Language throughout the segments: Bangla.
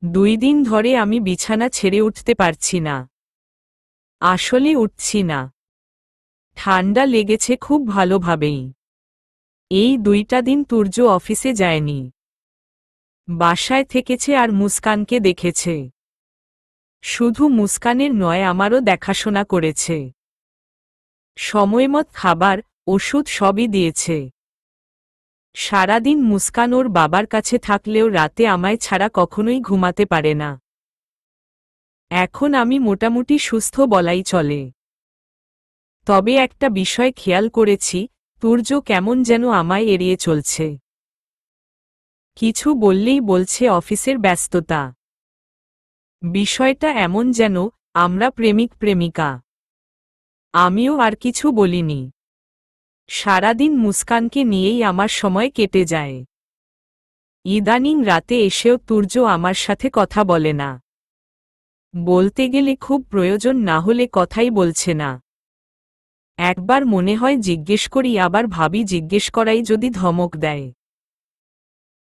2 দিন ধরে আমি বিছানা ছেড়ে উঠতে পারছি না। আসলে উঠছি না। ঠান্ডা লেগেছে খুব ভালোভাবেই। এই 2টা দিন তুর্য অফিসে যায়নি। বাসায় থেকেছে আর মুস্কানকে দেখেছে। শুধু মুস্কানের নয়, আমারও দেখাশোনা করেছে। সময়মত খাবার, ওষুধ সবই দিয়েছে। সারাদিন মুস্কান ওর বাবার কাছে থাকলেও রাতে আমায় ছাড়া কখনোই ঘুমাতে পারে না। এখন আমি মোটামুটি সুস্থ বলাই চলে। তবে একটা বিষয় খেয়াল করেছি, তুর্য কেমন যেন আমায় এড়িয়ে চলছে। কিছু বললেই বলছে অফিসের ব্যস্ততা। বিষয়টা এমন যেন আমরা প্রেমিক প্রেমিকা। আমিও আর কিছু বলিনি। সারাদিন মুস্কানকে নিয়েই আমার সময় কেটে যায়। ইদানিং রাতে এসেও তুর্য আমার সাথে কথা বলে না। বলতে গেলে খুব প্রয়োজন না হলে কথাই বলছে না। একবার মনে হয় জিজ্ঞেস করি, আবার ভাবি জিজ্ঞেস করাই যদি ধমক দেয়।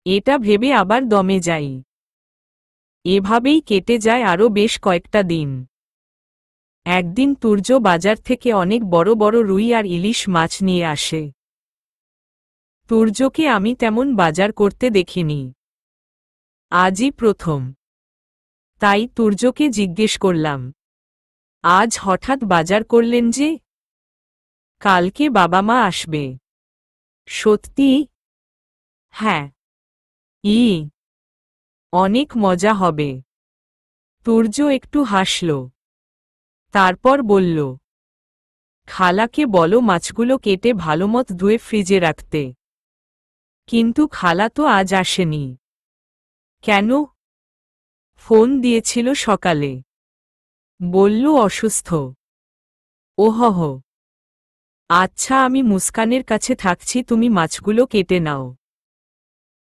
এটা ভেবে আবার দমে যাই। এভাবেই কেটে যায় আরও বেশ কয়েকটা দিন। একদিন তুর্য বাজার থেকে অনেক বড় বড় রুই আর ইলিশ মাছ নিয়ে আসে। তুর্যকে আমি তেমন বাজার করতে দেখিনি। আজই প্রথম। তাই তুর্যকে জিজ্ঞেস করলাম, আজ হঠাৎ বাজার করলেন যে? কালকে বাবা মা আসবে। সত্যি? হ্যাঁ। অনেক মজা হবে। তুর্য একটু হাসল। তারপর বলল, খালাকে বলো মাছগুলো কেটে ভালোমত ধুয়ে ফ্রিজে রাখতে। কিন্তু খালা তো আজ আসেনি। কেন? ফোন দিয়েছিল সকালে। বলল অসুস্থ। ওহহ। আচ্ছা, আমি মুস্কানের কাছে থাকছি, তুমি মাছগুলো কেটে নাও।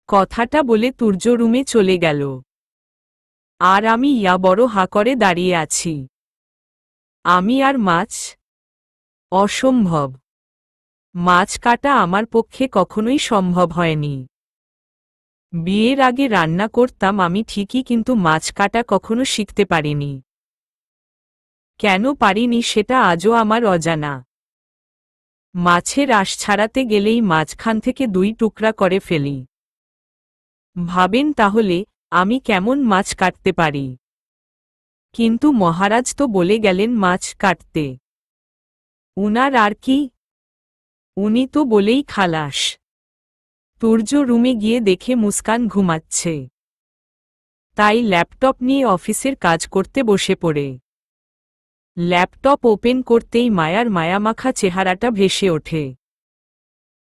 কথাটা বলে তুর্য রুমে চলে গেল। আর আমি বড় হাঁ করে দাঁড়িয়ে আছি। আমি আর মাছ? অসম্ভব। মাছ কাটা আমার পক্ষে কখনোই সম্ভব হয়নি। বিয়ের আগে রান্না করতাম আমি ঠিকই, কিন্তু মাছ কাটা কখনো শিখতে পারিনি। কেন পারিনি সেটা আজও আমার অজানা। মাছের আঁশ ছাড়াতে গেলেই মাঝখান থেকে 2 টুকরা করে ফেলি। ভাবেন তাহলে আমি কেমন মাছ কাটতে পারি। কিন্তু মহারাজ তো বলে গেলেন মাছ কাটতে। উনার আর কি, উনি তো বলেই খালাস। তুর্য রুমে গিয়ে দেখে মুস্কান ঘুমাচ্ছে। তাই ল্যাপটপ নিয়ে অফিসের কাজ করতে বসে পড়ে। ল্যাপটপ ওপেন করতেই মায়ার মায়ামাখা চেহারাটা ভেসে ওঠে।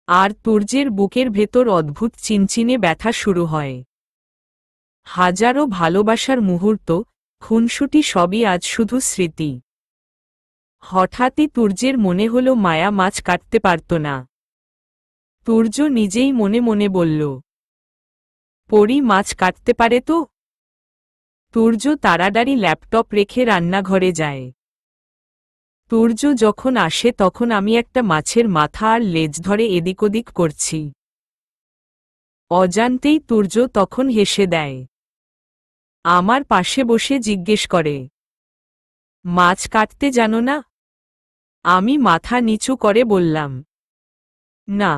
আর তুর্যের বুকের ভেতর অদ্ভুত চিনচিনে ব্যথা শুরু হয়। হাজারো ভালোবাসার মুহূর্ত, খুনসুটি সবই আজ শুধু স্মৃতি। হঠাৎই তুর্যের মনে হলো মায়া মাছ কাটতে পারত না। তুর্য নিজেই মনে মনে বলল, পরি মাছ কাটতে পারে তো? তুর্য তাড়াতাড়ি ল্যাপটপ রেখে রান্নাঘরে যায়। তুর্য যখন আসে তখন আমি একটা মাছের মাথা আর লেজ ধরে এদিক ওদিক করছি। অজান্তেই তুর্য তখন হেসে দেয়। আমার পাশে বসে জিজ্ঞেস করে, মাছ কাটতে জানো না? আমি মাথা নিচু করে বললাম, না।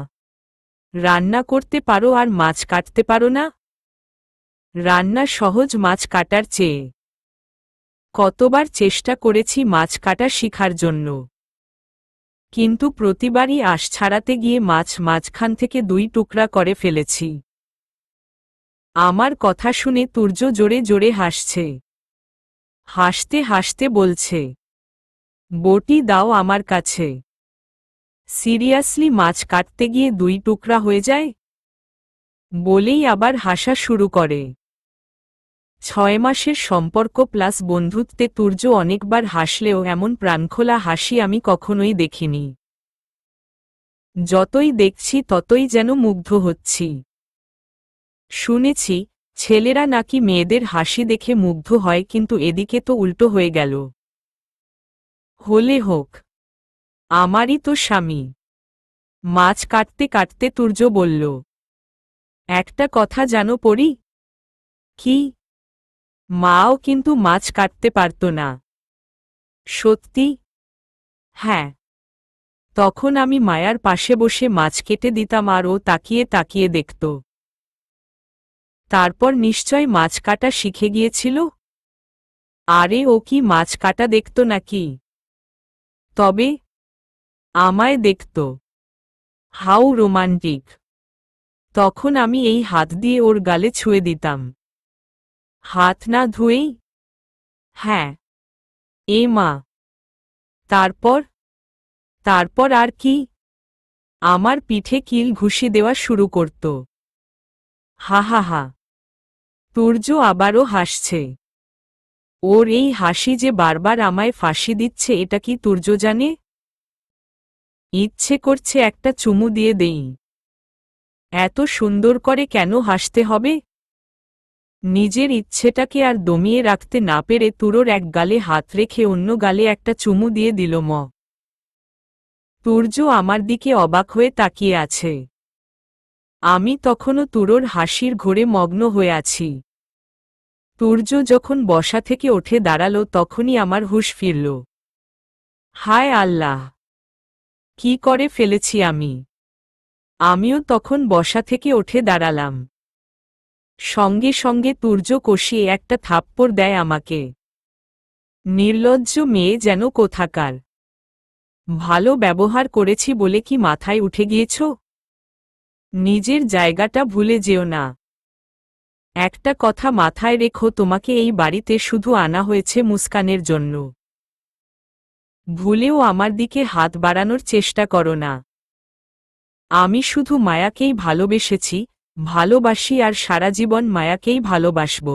রান্না করতে পারো আর মাছ কাটতে পারো না? রান্না সহজ মাছ কাটার চেয়ে। কতবার চেষ্টা করেছি মাছ কাটা শিখার জন্য, কিন্তু প্রতিবারই আঁশ ছাড়াতে গিয়ে মাছ মাঝখান থেকে 2 টুকরা করে ফেলেছি। আমার কথা শুনে তুর্য জোরে জোরে হাসছে। হাসতে হাসতে বলছে, বটি দাও আমার কাছে। সিরিয়াসলি মাছ কাটতে গিয়ে 2 টুকরা হয়ে যায়? বলেই আবার হাসা শুরু করে। 6 মাসের সম্পর্ক প্লাস বন্ধুত্বে তুর্য অনেকবার হাসলেও এমন প্রাণখোলা হাসি আমি কখনোই দেখিনি। যতই দেখছি ততই যেন মুগ্ধ হচ্ছি। শুনেছি ছেলেরা নাকি মেয়েদের হাসি দেখে মুগ্ধ হয়, কিন্তু এদিকে তো উল্টো হয়ে গেল। হলে হোক, আমারই তো স্বামী। মাছ কাটতে কাটতে তুর্য বলল, একটা কথা জানো পরি? কি? মাও কিন্তু মাছ কাটতে পারত না। সত্যি? হ্যাঁ। তখন আমি মায়ার পাশে বসে মাছ কেটে দিতাম আর ও তাকিয়ে তাকিয়ে দেখত। তারপর নিশ্চয় মাছ কাটা শিখে গিয়েছিল? আরে ও কি মাছ কাটা দেখত নাকি? তবে আমায় দেখত। How romantic! তখন আমি এই হাত দিয়ে ওর গালে ছুঁয়ে দিতাম। হাত না ধুয়েই? হ্যাঁ। এ মা! তারপর? তারপর আর কি? আমার পিঠে কিল ঘুষি দেওয়া শুরু করত। হা হা হা! তুর্য আবারও হাসছে। ওর এই হাসি যে বারবার আমায় ফাঁসি দিচ্ছে এটা কি তুর্য জানে? ইচ্ছে করছে একটা চুমু দিয়ে দেই। এত সুন্দর করে কেন হাসতে হবে? নিজের ইচ্ছেটাকে আর দমিয়ে রাখতে না পেরে তুরোর এক গালে হাত রেখে অন্য গালে একটা চুমু দিয়ে দিল ম। তুর্য আমার দিকে অবাক হয়ে তাকিয়ে আছে। আমি তখনও তুরোর হাসির ঘোরে মগ্ন হয়ে আছি। তুর্য যখন বসা থেকে উঠে দাঁড়ালো তখনই আমার হুঁশ ফিরল। হায় আল্লাহ! কি করে ফেলেছি আমি! আমিও তখন বসা থেকে উঠে দাঁড়ালাম। সঙ্গে সঙ্গে তুর্য কষিয়ে একটা থাপ্পড় দেয় আমাকে। নির্লজ্জ মেয়ে যেন কোথাকার! ভালো ব্যবহার করেছি বলে কি মাথায় উঠে গিয়েছ? নিজের জায়গাটা ভুলে যেও না। একটা কথা মাথায় রেখো, তোমাকে এই বাড়িতে শুধু আনা হয়েছে মুস্কানের জন্য। ভুলেও আমার দিকে হাত বাড়ানোর চেষ্টা করো না। আমি শুধু মায়াকেই ভালোবেসেছি, ভালোবাসি আর সারা জীবন মায়াকেই ভালোবাসব।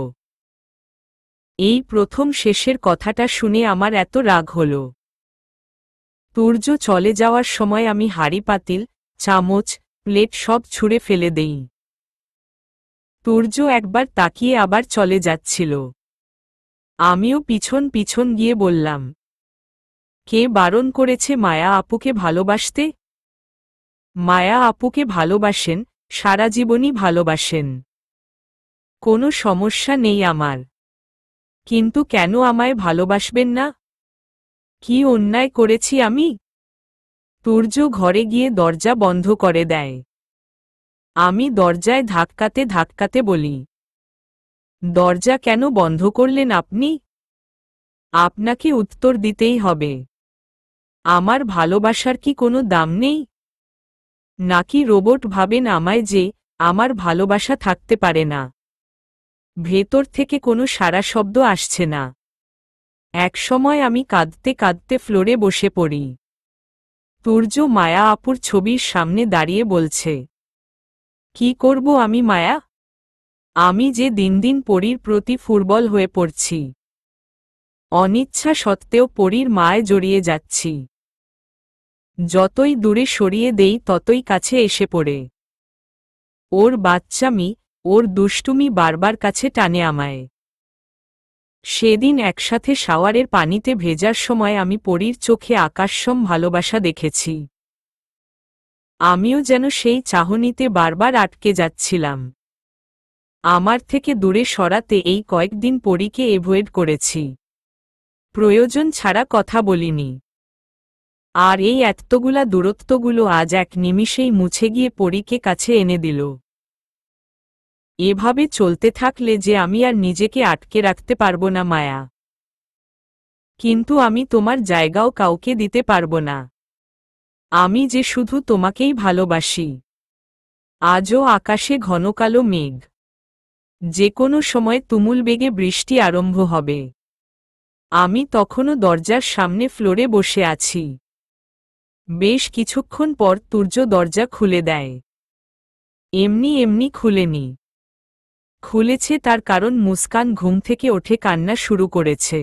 এই প্রথম শেষের কথাটা শুনে আমার এত রাগ হল। তুর্য চলে যাওয়ার সময় আমি হাঁড়ি পাতিল, চামচ, প্লেট সব ছুঁড়ে ফেলে দেই। তুর্য একবার তাকিয়ে আবার চলে যাচ্ছিল। আমিও পিছন পিছন গিয়ে বললাম, কে বারণ করেছে মায়া আপুকে ভালোবাসতে? মায়া আপুকে ভালোবাসেন, সারা জীবনই ভালোবাসেন। কোনো সমস্যা নেই আমার। কিন্তু কেন আমায় ভালোবাসবেন না? কি অন্যায় করেছি আমি? তুর্য ঘরে গিয়ে দরজা বন্ধ করে দেয়। আমি দরজায় ধাক্কাতে ধাক্কাতে বলি, দরজা কেন বন্ধ করলেন আপনি? আপনাকে উত্তর দিতেই হবে। আমার ভালোবাসার কি কোনো দাম নেই? নাকি রোবট ভাবেন আমায় যে আমার ভালোবাসা থাকতে পারে না? ভেতর থেকে কোনো সাড়া শব্দ আসছে না। একসময় আমি কাঁদতে কাঁদতে ফ্লোরে বসে পড়ি। তুর্য মায়া আপুর ছবির সামনে দাঁড়িয়ে বলছে, কি করব আমি মায়া? আমি যে দিন দিন পরীর প্রতি ফুটবল হয়ে পড়ছি। অনিচ্ছা সত্ত্বেও পরীর মায় জড়িয়ে যাচ্ছি। যতই দূরে সরিয়ে দেই ততই কাছে এসে পড়ে। ওর বাচ্চামি, ওর দুষ্টুমি বারবার কাছে টানে আমায়। সেদিন একসাথে শাওয়ারের পানিতে ভেজার সময় আমি পরীর চোখে আকাশসম ভালোবাসা দেখেছি। আমিও যেন সেই চাহনিতে বারবার আটকে যাচ্ছিলাম। আমার থেকে দূরে সরাতে এই কয়েকদিন পরীকে এভয়েড করেছি। প্রয়োজন ছাড়া কথা বলিনি। আর এই এতগুলা দূরত্বগুলো আজ এক নিমিষেই মুছে গিয়ে পরীকে কাছে এনে দিল। এভাবে চলতে থাকলে যে আমি আর নিজেকে আটকে রাখতে পারবো না মায়া। কিন্তু আমি তোমার জায়গাও কাউকে দিতে পারবো না। আমি যে শুধু তোমাকেই ভালোবাসি। আজও আকাশে ঘন কালো মেঘ। যে কোনো সময় তুমুল বেগে বৃষ্টি আরম্ভ হবে। আমি তখনও দরজার সামনে ফ্লোরে বসে আছি। বেশ কিছুক্ষণ পর তুর্য দরজা খুলে দেয়। এমনি এমনি খুলেনি। খুলেছে তার কারণ মুস্কান ঘুম থেকে ওঠে কান্না শুরু করেছে।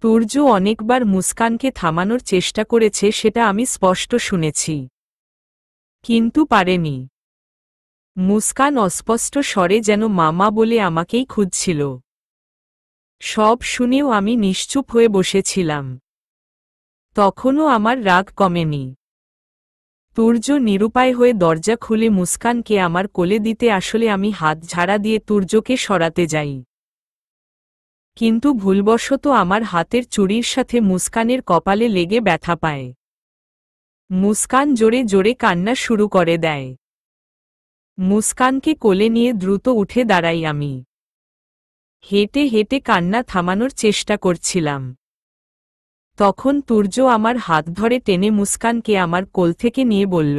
তুর্য অনেকবার মুস্কানকে থামানোর চেষ্টা করেছে, সেটা আমি স্পষ্ট শুনেছি। কিন্তু পারেনি। মুস্কান অস্পষ্ট স্বরে যেন মামা বলে আমাকেই খুঁজছিল। সব শুনেও আমি নিশ্চুপ হয়ে বসেছিলাম। তখনও আমার রাগ কমেনি। তুর্য নিরুপায় হয়ে দরজা খুলে মুস্কানকে আমার কোলে দিতে আসলে আমি হাত ঝাড়া দিয়ে তুর্যকে সরাতে যাই। কিন্তু ভুলবশত আমার হাতের চুড়ির সাথে মুস্কানের কপালে লেগে ব্যথা পায়। মুস্কান জোরে জোরে কান্না শুরু করে দেয়। মুস্কানকে কোলে নিয়ে দ্রুত উঠে দাঁড়াই আমি। হেঁটে হেঁটে কান্না থামানোর চেষ্টা করছিলাম। তখন তুর্য আমার হাত ধরে টেনে মুস্কানকে আমার কোল থেকে নিয়ে বলল,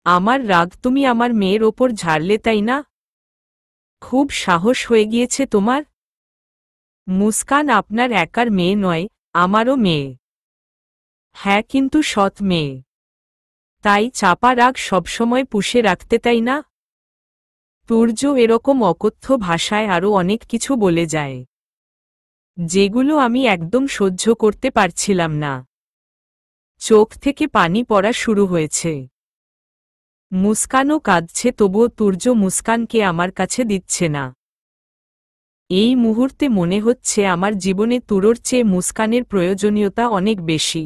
আমার রাগ তুমি আমার মেয়ের ওপর ঝাড়লে তাই না? খুব সাহস হয়ে গিয়েছে তোমার। মুস্কান আপনার একার মেয়ে নয়, আমারও মেয়ে। হ্যাঁ, কিন্তু সৎ মেয়ে। তাই চাপা রাগ সবসময় পুষে রাখতে তাই না? তুর্য এরকম অকথ্য ভাষায় আরও অনেক কিছু বলে যায়, যেগুলো আমি একদম সহ্য করতে পারছিলাম না। চোখ থেকে পানি পড়া শুরু হয়েছে। মুস্কানও কাঁদছে, তবুও তুর্য মুস্কানকে আমার কাছে দিচ্ছে না। এই মুহূর্তে মনে হচ্ছে আমার জীবনে তুরোর চেয়ে মুস্কানের প্রয়োজনীয়তা অনেক বেশি।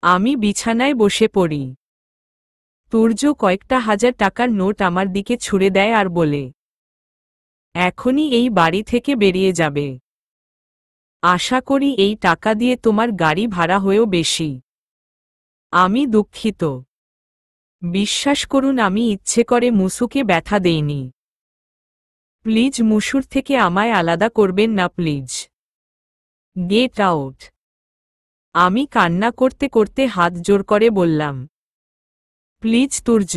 আমি বিছানায় বসে পড়ি। তুর্য কয়েকটা হাজার টাকার নোট আমার দিকে ছুঁড়ে দেয় আর বলে, এখনই এই বাড়ি থেকে বেরিয়ে যাবে। আশা করি এই টাকা দিয়ে তোমার গাড়ি ভাড়া হয়েও বেশি। আমি দুঃখিত। বিশ্বাস করুন, আমি ইচ্ছে করে মুসুকে ব্যথা দেইনি। প্লিজ মুসুর থেকে আমায় আলাদা করবেন না প্লিজ। Get out. আমি কান্না করতে করতে হাত জোর করে বললাম, প্লিজ তুর্য,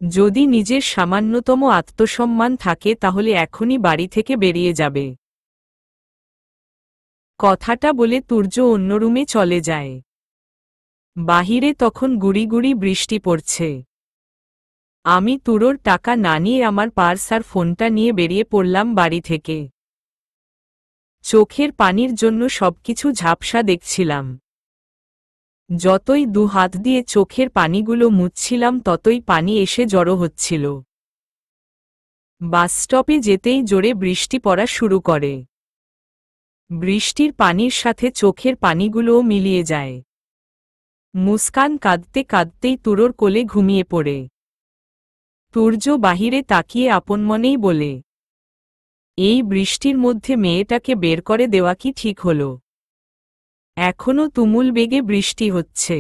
যদি নিজের সামান্যতম আত্মসম্মান থাকে তাহলে এখনই বাড়ি থেকে বেরিয়ে যাবে। কথাটা বলে তুর্য অন্য রুমে চলে যায়। বাহিরে তখন গুড়ি গুড়ি বৃষ্টি পড়ছে। আমি তুরোর টাকা না নিয়ে আমার পার্স আর ফোনটা নিয়ে বেরিয়ে পড়লাম বাড়ি থেকে। চোখের পানির জন্য সবকিছু ঝাপসা দেখছিলাম। যতই দু হাত দিয়ে চোখের পানিগুলো মুছছিলাম ততই পানি এসে জড়ো হচ্ছিল। বাসস্টপে যেতেই জোরে বৃষ্টি পড়া শুরু করে। বৃষ্টির পানির সাথে চোখের পানিগুলোও মিলিয়ে যায়। মুস্কান কাঁদতে কাঁদতেই তুরোর কোলে ঘুমিয়ে পড়ে। তুর্য বাহিরে তাকিয়ে আপনমনেই বলে, এই বৃষ্টির মধ্যে মেয়েটাকে বের করে দেওয়া কি ঠিক হলো? এখনো তুমুল বেগে বৃষ্টি হচ্ছে।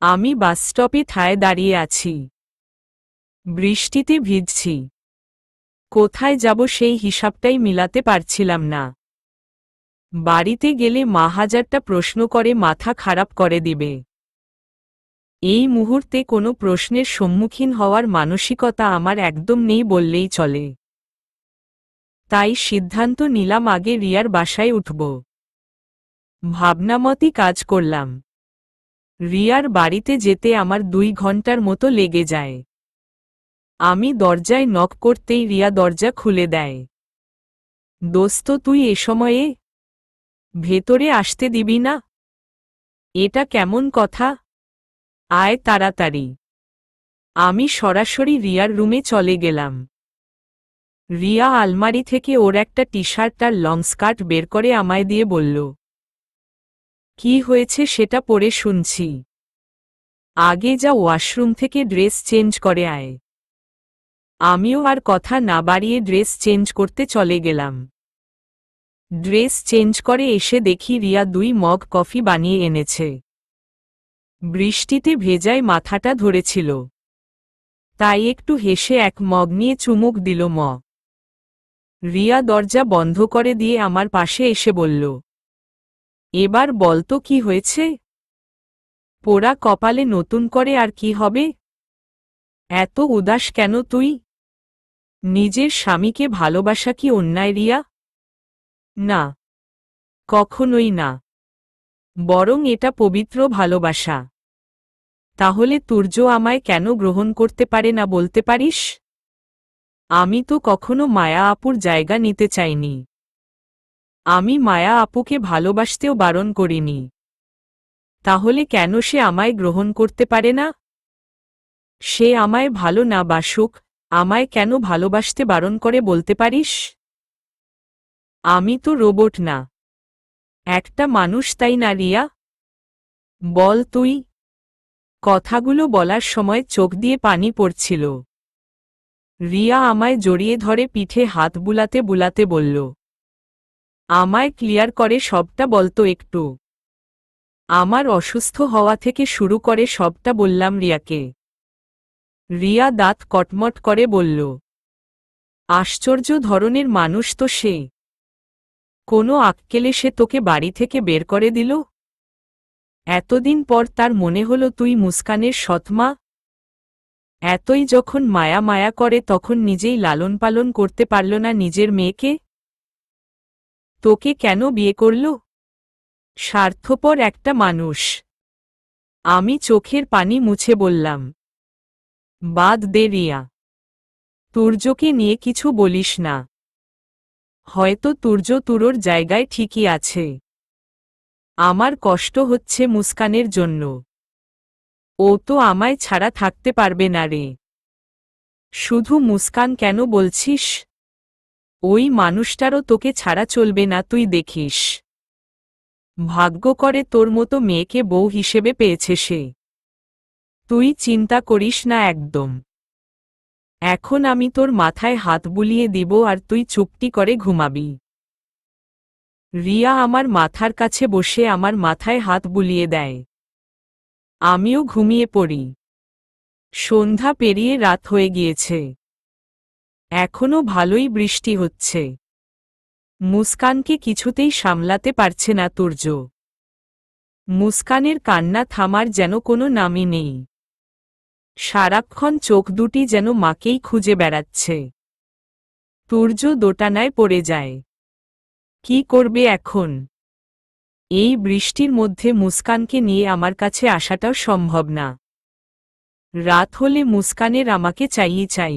আমি বাসস্টপে ঠায় দাঁড়িয়ে আছি। বৃষ্টিতে ভিজছি। কোথায় যাব সেই হিসাবটাই মিলাতে পারছিলাম না। বাড়িতে গেলে মা হাজারটা প্রশ্ন করে মাথা খারাপ করে দিবে। এই মুহূর্তে কোনো প্রশ্নের সম্মুখীন হওয়ার মানসিকতা আমার একদম নেই বললেই চলে। তাই সিদ্ধান্ত নিলাম আগে রিয়ার বাসায় উঠব। ভাবনামতই কাজ করলাম। রিয়ার বাড়িতে যেতে আমার 2 ঘন্টার মতো লেগে যায়। আমি দরজায় নক করতেই রিয়া দরজা খুলে দেয়। দোস্ত, তুই এ সময়ে? ভেতরে আসতে দিবি না? এটা কেমন কথা? আয় তাড়াতাড়ি। আমি সরাসরি রিয়ার রুমে চলে গেলাম। রিয়া আলমারি থেকে ওর একটা টি শার্ট আর লং স্কার্ট বের করে আমায় দিয়ে বলল, কি হয়েছে সেটা পরে শুনছি। আগে যা, ওয়াশরুম থেকে ড্রেস চেঞ্জ করে আয়। আমিও আর কথা না বাড়িয়ে ড্রেস চেঞ্জ করতে চলে গেলাম। ড্রেস চেঞ্জ করে এসে দেখি রিয়া 2 মগ কফি বানিয়ে এনেছে। বৃষ্টিতে ভেজায় মাথাটা ধরেছিল, তাই একটু হেসে 1 মগ নিয়ে চুমুক দিল ম। রিয়া দরজা বন্ধ করে দিয়ে আমার পাশে এসে বলল, এবার বলতো কি হয়েছে? পোড়া কপালে নতুন করে আর কি হবে? এত উদাস কেন তুই? নিজের স্বামীকে ভালোবাসা কি অন্যায় রিয়া? না, কখনোই না। বরং এটা পবিত্র ভালোবাসা। তাহলে তুর্য আমায় কেন গ্রহণ করতে পারে না বলতে পারিস? আমি তো কখনো মায়া আপুর জায়গা নিতে চাইনি। আমি মায়া আপুকে ভালোবাসতেও বারণ করিনি। তাহলে কেন সে আমায় গ্রহণ করতে পারে না? সে আমায় ভালো না বাসুক, আমায় কেন ভালোবাসতে বারণ করে বলতে পারিস? আমি তো রোবট না, একটা মানুষ, তাই না রিয়া? বল তুই। কথাগুলো বলার সময় চোখ দিয়ে পানি পড়ছিল। রিয়া আমায় জড়িয়ে ধরে পিঠে হাত বুলাতে বুলাতে বলল, আমায় ক্লিয়ার করে সবটা বলতো একটু। আমার অসুস্থ হওয়া থেকে শুরু করে সবটা বললাম রিয়াকে। রিয়া দাঁত কটমট করে বলল, আশ্চর্য ধরনের মানুষ তো সে। কোনো আক্কেলে সে তোকে বাড়ি থেকে বের করে দিল? এতদিন পর তার মনে হলো তুই মুস্কানের সৎমা। এতই যখন মায়া মায়া করে তখন নিজেই লালন পালন করতে পারল না নিজের মেয়েকে? তোকে কেন বিয়ে করল? স্বার্থপর একটা মানুষ। আমি চোখের পানি মুছে বললাম, বাদ দে রিয়া, তুর্যকে নিয়ে কিছু বলিস না। হয়তো তুর্য তুরোর জায়গায় ঠিকই আছে। আমার কষ্ট হচ্ছে মুস্কানের জন্য। ও তো আমায় ছাড়া থাকতে পারবে না রে। শুধু মুস্কান কেন বলছিস? ওই মানুষটারও তোকে ছাড়া চলবে না, তুই দেখিস। ভাগ্য করে তোর মতো মেয়েকে বউ হিসেবে পেয়েছে সে। তুই চিন্তা করিস না একদম। এখন আমি তোর মাথায় হাত বুলিয়ে দিব আর তুই চুপটি করে ঘুমাবি। রিয়া আমার মাথার কাছে বসে আমার মাথায় হাত বুলিয়ে দেয়। আমিও ঘুমিয়ে পড়ি। সন্ধ্যা পেরিয়ে রাত হয়ে গিয়েছে। এখনো ভালোই বৃষ্টি হচ্ছে। মুস্কানকে কিছুতেই সামলাতে পারছে না তুর্য। মুস্কানের কান্না থামার যেন কোনো নামই নেই। সারাক্ষণ চোখ দুটি যেন মাকেই খুঁজে বেড়াচ্ছে। তুর্য দোটানায় পড়ে যায়। কি করবে এখন? এই বৃষ্টির মধ্যে মুস্কানকে নিয়ে আমার কাছে আসাটাও সম্ভব না। রাত হলে মুস্কানের আমাকে চাই।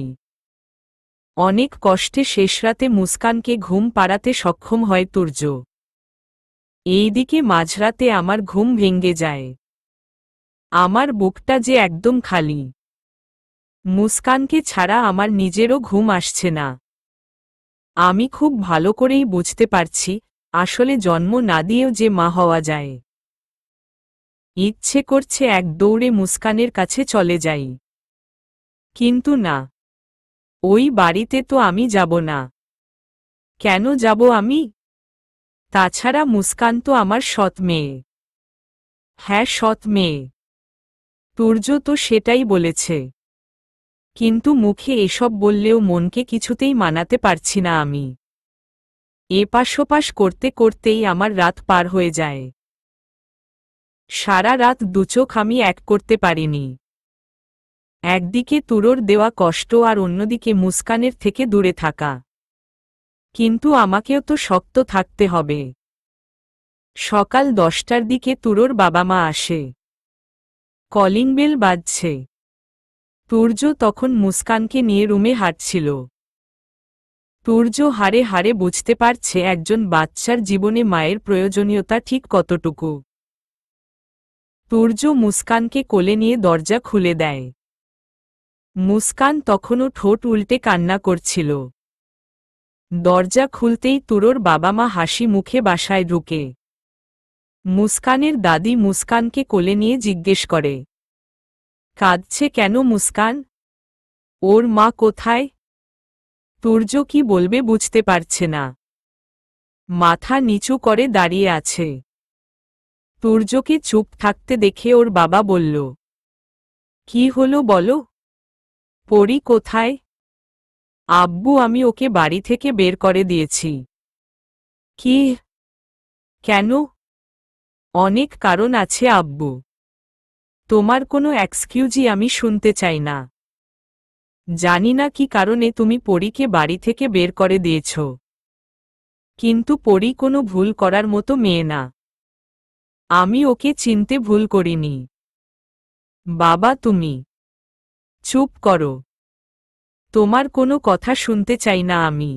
অনেক কষ্টে শেষরাতে মুস্কানকে ঘুম পাড়াতে সক্ষম হয় তুর্য। এইদিকে মাঝরাতে আমার ঘুম ভেঙে যায়। আমার বুকটা যে একদম খালি। মুস্কানকে ছাড়া আমার নিজেরও ঘুম আসছে না। আমি খুব ভালো করেই বুঝতে পারছি আসলে জন্ম না দিয়েও যে মা হওয়া যায়। ইচ্ছে করছে এক দৌড়ে মুস্কানের কাছে চলে যাই। কিন্তু না, ওই বাড়িতে তো আমি যাব না। কেন যাব আমি? তাছাড়া মুস্কান তো আমার সৎ মেয়ে। হ্যাঁ, সৎ মেয়ে। তুর্য তো সেটাই বলেছে। কিন্তু মুখে এসব বললেও মনকে কিছুতেই মানাতে পারছি না আমি। এপাশোপাশ করতে করতেই আমার রাত পার হয়ে যায়। সারা রাত দুচোখ আমি এক করতে পারিনি। একদিকে তুরোর দেওয়া কষ্ট আর অন্যদিকে মুস্কানের থেকে দূরে থাকা। কিন্তু আমাকেও তো শক্ত থাকতে হবে। সকাল 10টার দিকে তুরোর বাবা মা আসে। কলিং বেল বাজছে। তুর্য তখন মুস্কানকে নিয়ে রুমে হাঁটছিল। তুর্য হাড়ে হাড়ে বুঝতে পারছে একজন বাচ্চার জীবনে মায়ের প্রয়োজনীয়তা ঠিক কতটুকু। তুর্য মুস্কানকে কোলে নিয়ে দরজা খুলে দেয়। মুস্কান তখনও ঠোঁট উল্টে কান্না করছিল। দরজা খুলতেই তুরোর বাবা মা হাসি মুখে বাসায় ঢুকে। মুস্কানের দাদি মুস্কানকে কোলে নিয়ে জিজ্ঞেস করে, কাঁদছে কেন মুস্কান? ওর মা কোথায়? তুর্য কি বলবে বুঝতে পারছে না। মাথা নিচু করে দাঁড়িয়ে আছে। তুর্যকে চুপ থাকতে দেখে ওর বাবা বলল, কি হলো বলো? পরি কোথায়? আব্বু, আমি ওকে বাড়ি থেকে বের করে দিয়েছি। কি? কেন? অনেক কারণ আছে আব্বু। তোমার কোনো এক্সকিউজই আমি শুনতে চাই না। জানি না কি কারণে তুমি পরীকে বাড়ি থেকে বের করে দিয়েছ। কিন্তু পরী কোনো ভুল করার মতো মেয়ে না। আমি ওকে চিনতে ভুল করিনি। বাবা, তুমি চুপ করো। তোমার কোনো কথা শুনতে চাই না আমি।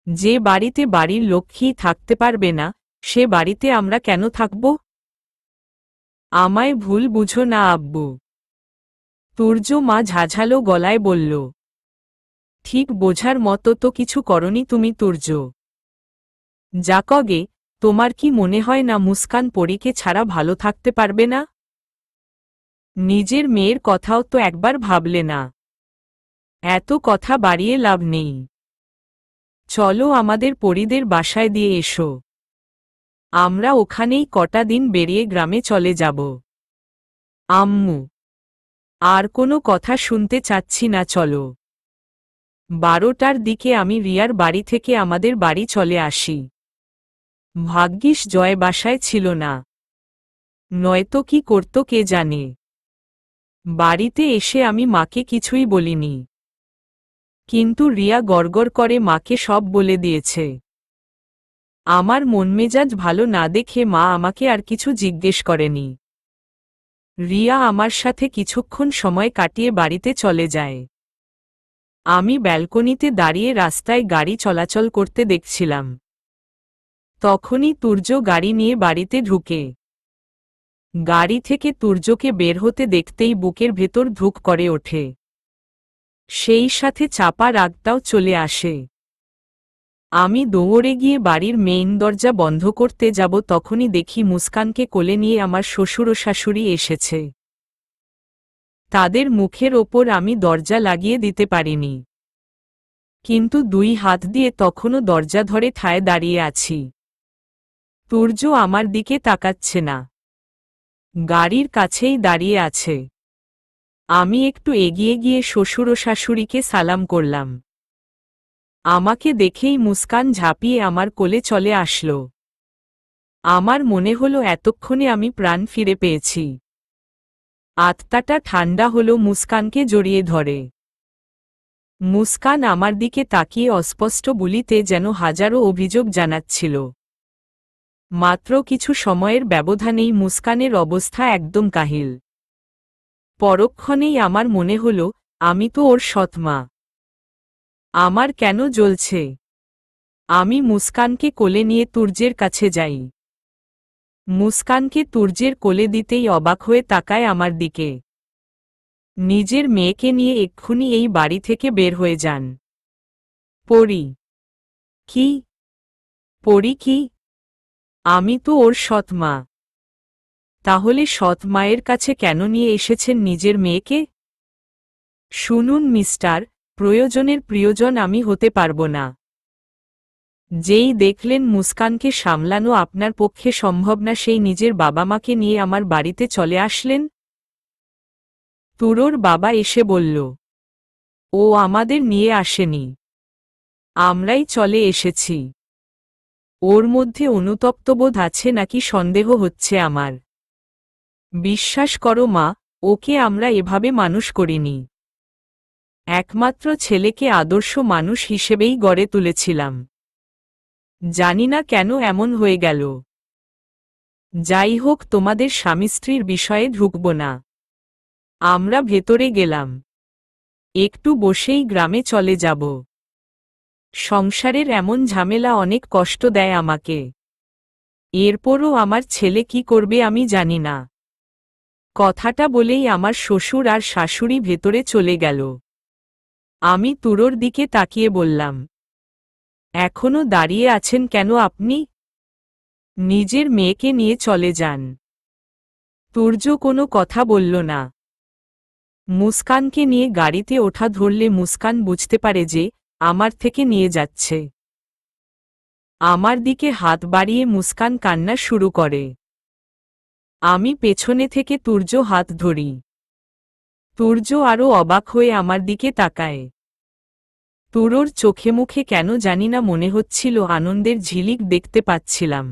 যে বাড়িতে বাড়ির লক্ষ্মী থাকতে পারবে না, সে বাড়িতে আমরা কেন থাকব? আমায় ভুল বুঝো না আব্বু। তুর্য মা ঝাঝালো গলায় বলল, ঠিক বোঝার মতো তো কিছু করনি তুমি তুর্য। যাকগে, তোমার কি মনে হয় না মুস্কান পরীকে ছাড়া ভালো থাকতে পারবে না? নিজের মেয়ের কথাও তো একবার ভাবলে না। এত কথা বাড়িয়ে লাভ নেই। চলো আমাদের পরিদের বাসায় দিয়ে এসো। আমরা ওখানেই কটা দিন বেরিয়ে গ্রামে চলে যাব। আম্মু, আর কোনো কথা শুনতে চাচ্ছি না, চলো। 12টার দিকে আমি রিয়ার বাড়ি থেকে আমাদের বাড়ি চলে আসি। ভাগ্যিস জয় বাসায় ছিল না, নয়তো কি করত কে জানে। বাড়িতে এসে আমি মাকে কিছুই বলিনি, কিন্তু রিয়া গড়গড় করে মাকে সব বলে দিয়েছে। আমার মনমেজাজ ভালো না দেখে মা আমাকে আর কিছু জিজ্ঞেস করেনি। রিয়া আমার সাথে কিছুক্ষণ সময় কাটিয়ে বাড়িতে চলে যায়। আমি ব্যালকনিতে দাঁড়িয়ে রাস্তায় গাড়ি চলাচল করতে দেখছিলাম। তখনই তুর্য গাড়ি নিয়ে বাড়িতে ঢুকে। গাড়ি থেকে তুর্যকে বের হতে দেখতেই বুকের ভেতর ধুক করে ওঠে। সেই সাথে চাপা রাগটাও চলে আসে। আমি দৌড়ে গিয়ে বাড়ির মেইন দরজা বন্ধ করতে যাব, তখনই দেখি মুস্কানকে কোলে নিয়ে আমার শ্বশুর ও শাশুড়ি এসেছে। তাদের মুখের ওপর আমি দরজা লাগিয়ে দিতে পারিনি, কিন্তু 2 হাত দিয়ে তখনও দরজা ধরে ঠায় দাঁড়িয়ে আছি। তুর্য আমার দিকে তাকাচ্ছে না, গাড়ির কাছেই দাঁড়িয়ে আছে। আমি একটু এগিয়ে গিয়ে শ্বশুর ও শাশুড়িকে সালাম করলাম। আমাকে দেখেই মুস্কান ঝাঁপিয়ে আমার কোলে চলে আসলো। আমার মনে হলো এতক্ষণে আমি প্রাণ ফিরে পেয়েছি। আত্মাটা ঠান্ডা হলো মুস্কানকে জড়িয়ে ধরে। মুস্কান আমার দিকে তাকিয়ে অস্পষ্ট বলিতে যেন হাজারো অভিযোগ জানাচ্ছিল। মাত্র কিছু সময়ের ব্যবধানেই মুস্কানের অবস্থা একদম কাহিল। পরক্ষণেই আমার মনে হল আমি তো ওর সৎমা, আমার কেন জ্বলছে। আমি মুস্কানকে কোলে নিয়ে তুর্যের কাছে যাই। মুস্কানকে তুর্যের কোলে দিতেই অবাক হয়ে তাকায় আমার দিকে। নিজের মেয়েকে নিয়ে এক্ষুনি এই বাড়ি থেকে বের হয়ে যান। পরি কি? পরি কি? আমি তো ওর সৎমা। তাহলে সৎ মায়ের কাছে কেন নিয়ে এসেছেন নিজের মেয়েকে? শুনুন মিস্টার, প্রয়োজনের প্রিয়জন আমি হতে পারব না। যেই দেখলেন মুস্কানকে সামলানো আপনার পক্ষে সম্ভব না, সেই নিজের বাবা মাকে নিয়ে আমার বাড়িতে চলে আসলেন। তুরোর বাবা এসে বলল, ও আমাদের নিয়ে আসেনি, আমরাই চলে এসেছি। ওর মধ্যে অনুতপ্তবোধ আছে নাকি সন্দেহ হচ্ছে আমার। বিশ্বাস করো মা, ওকে আমরা এভাবে মানুষ করিনি। একমাত্র ছেলেকে আদর্শ মানুষ হিসেবেই গড়ে তুলেছিলাম। জানি না কেন এমন হয়ে গেল। যাই হোক, তোমাদের স্বামী স্ত্রীর বিষয়ে ঢুকব না। আমরা ভেতরে গেলাম। একটু বসেই গ্রামে চলে যাব। সংসারের এমন ঝামেলা অনেক কষ্ট দেয় আমাকে। এরপরও আমার ছেলে কি করবে আমি জানি না। কথাটা বলেই আমার শ্বশুর আর শাশুড়ি ভেতরে চলে গেল। আমি তুরোর দিকে তাকিয়ে বললাম, এখনো দাঁড়িয়ে আছেন কেন আপনি? নিজের মেয়েকে নিয়ে চলে যান। তুর্য কোনো কথা বলল না। মুস্কানকে নিয়ে গাড়িতে ওঠা ধরলে মুস্কান বুঝতে পারে যে আমার থেকে নিয়ে যাচ্ছে। আমার দিকে হাত বাড়িয়ে মুস্কান কান্না শুরু করে। আমি পেছনে থেকে তুর্য হাত ধরি। তুর্য আরও অবাক হয়ে আমার দিকে তাকায়। তুরোর চোখে মুখে কেন জানি না মনে হচ্ছিল আনন্দের ঝিলিক দেখতে পাচ্ছিলাম।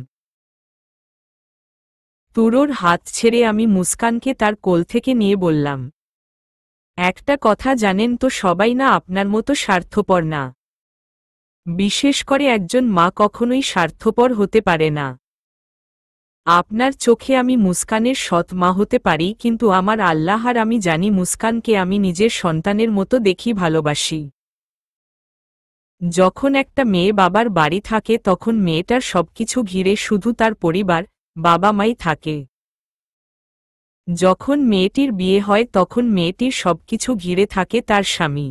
তুরোর হাত ছেড়ে আমি মুস্কানকে তার কোল থেকে নিয়ে বললাম, একটা কথা জানেন তো, সবাই না আপনার মতো স্বার্থপর না। বিশেষ করে একজন মা কখনোই স্বার্থপর হতে পারে না। আপনার চোখে আমি মুস্কানের সৎ মা হতে পারি, কিন্তু আমার আল্লাহ আর আমি জানি মুস্কানকে আমি নিজের সন্তানের মতো দেখি, ভালোবাসি। যখন একটা মেয়ে বাবার বাড়ি থাকে তখন মেয়েটার সবকিছু ঘিরে শুধু তার পরিবার, বাবা মাই থাকে। যখন মেয়েটির বিয়ে হয় তখন মেয়েটির সবকিছু ঘিরে থাকে তার স্বামী।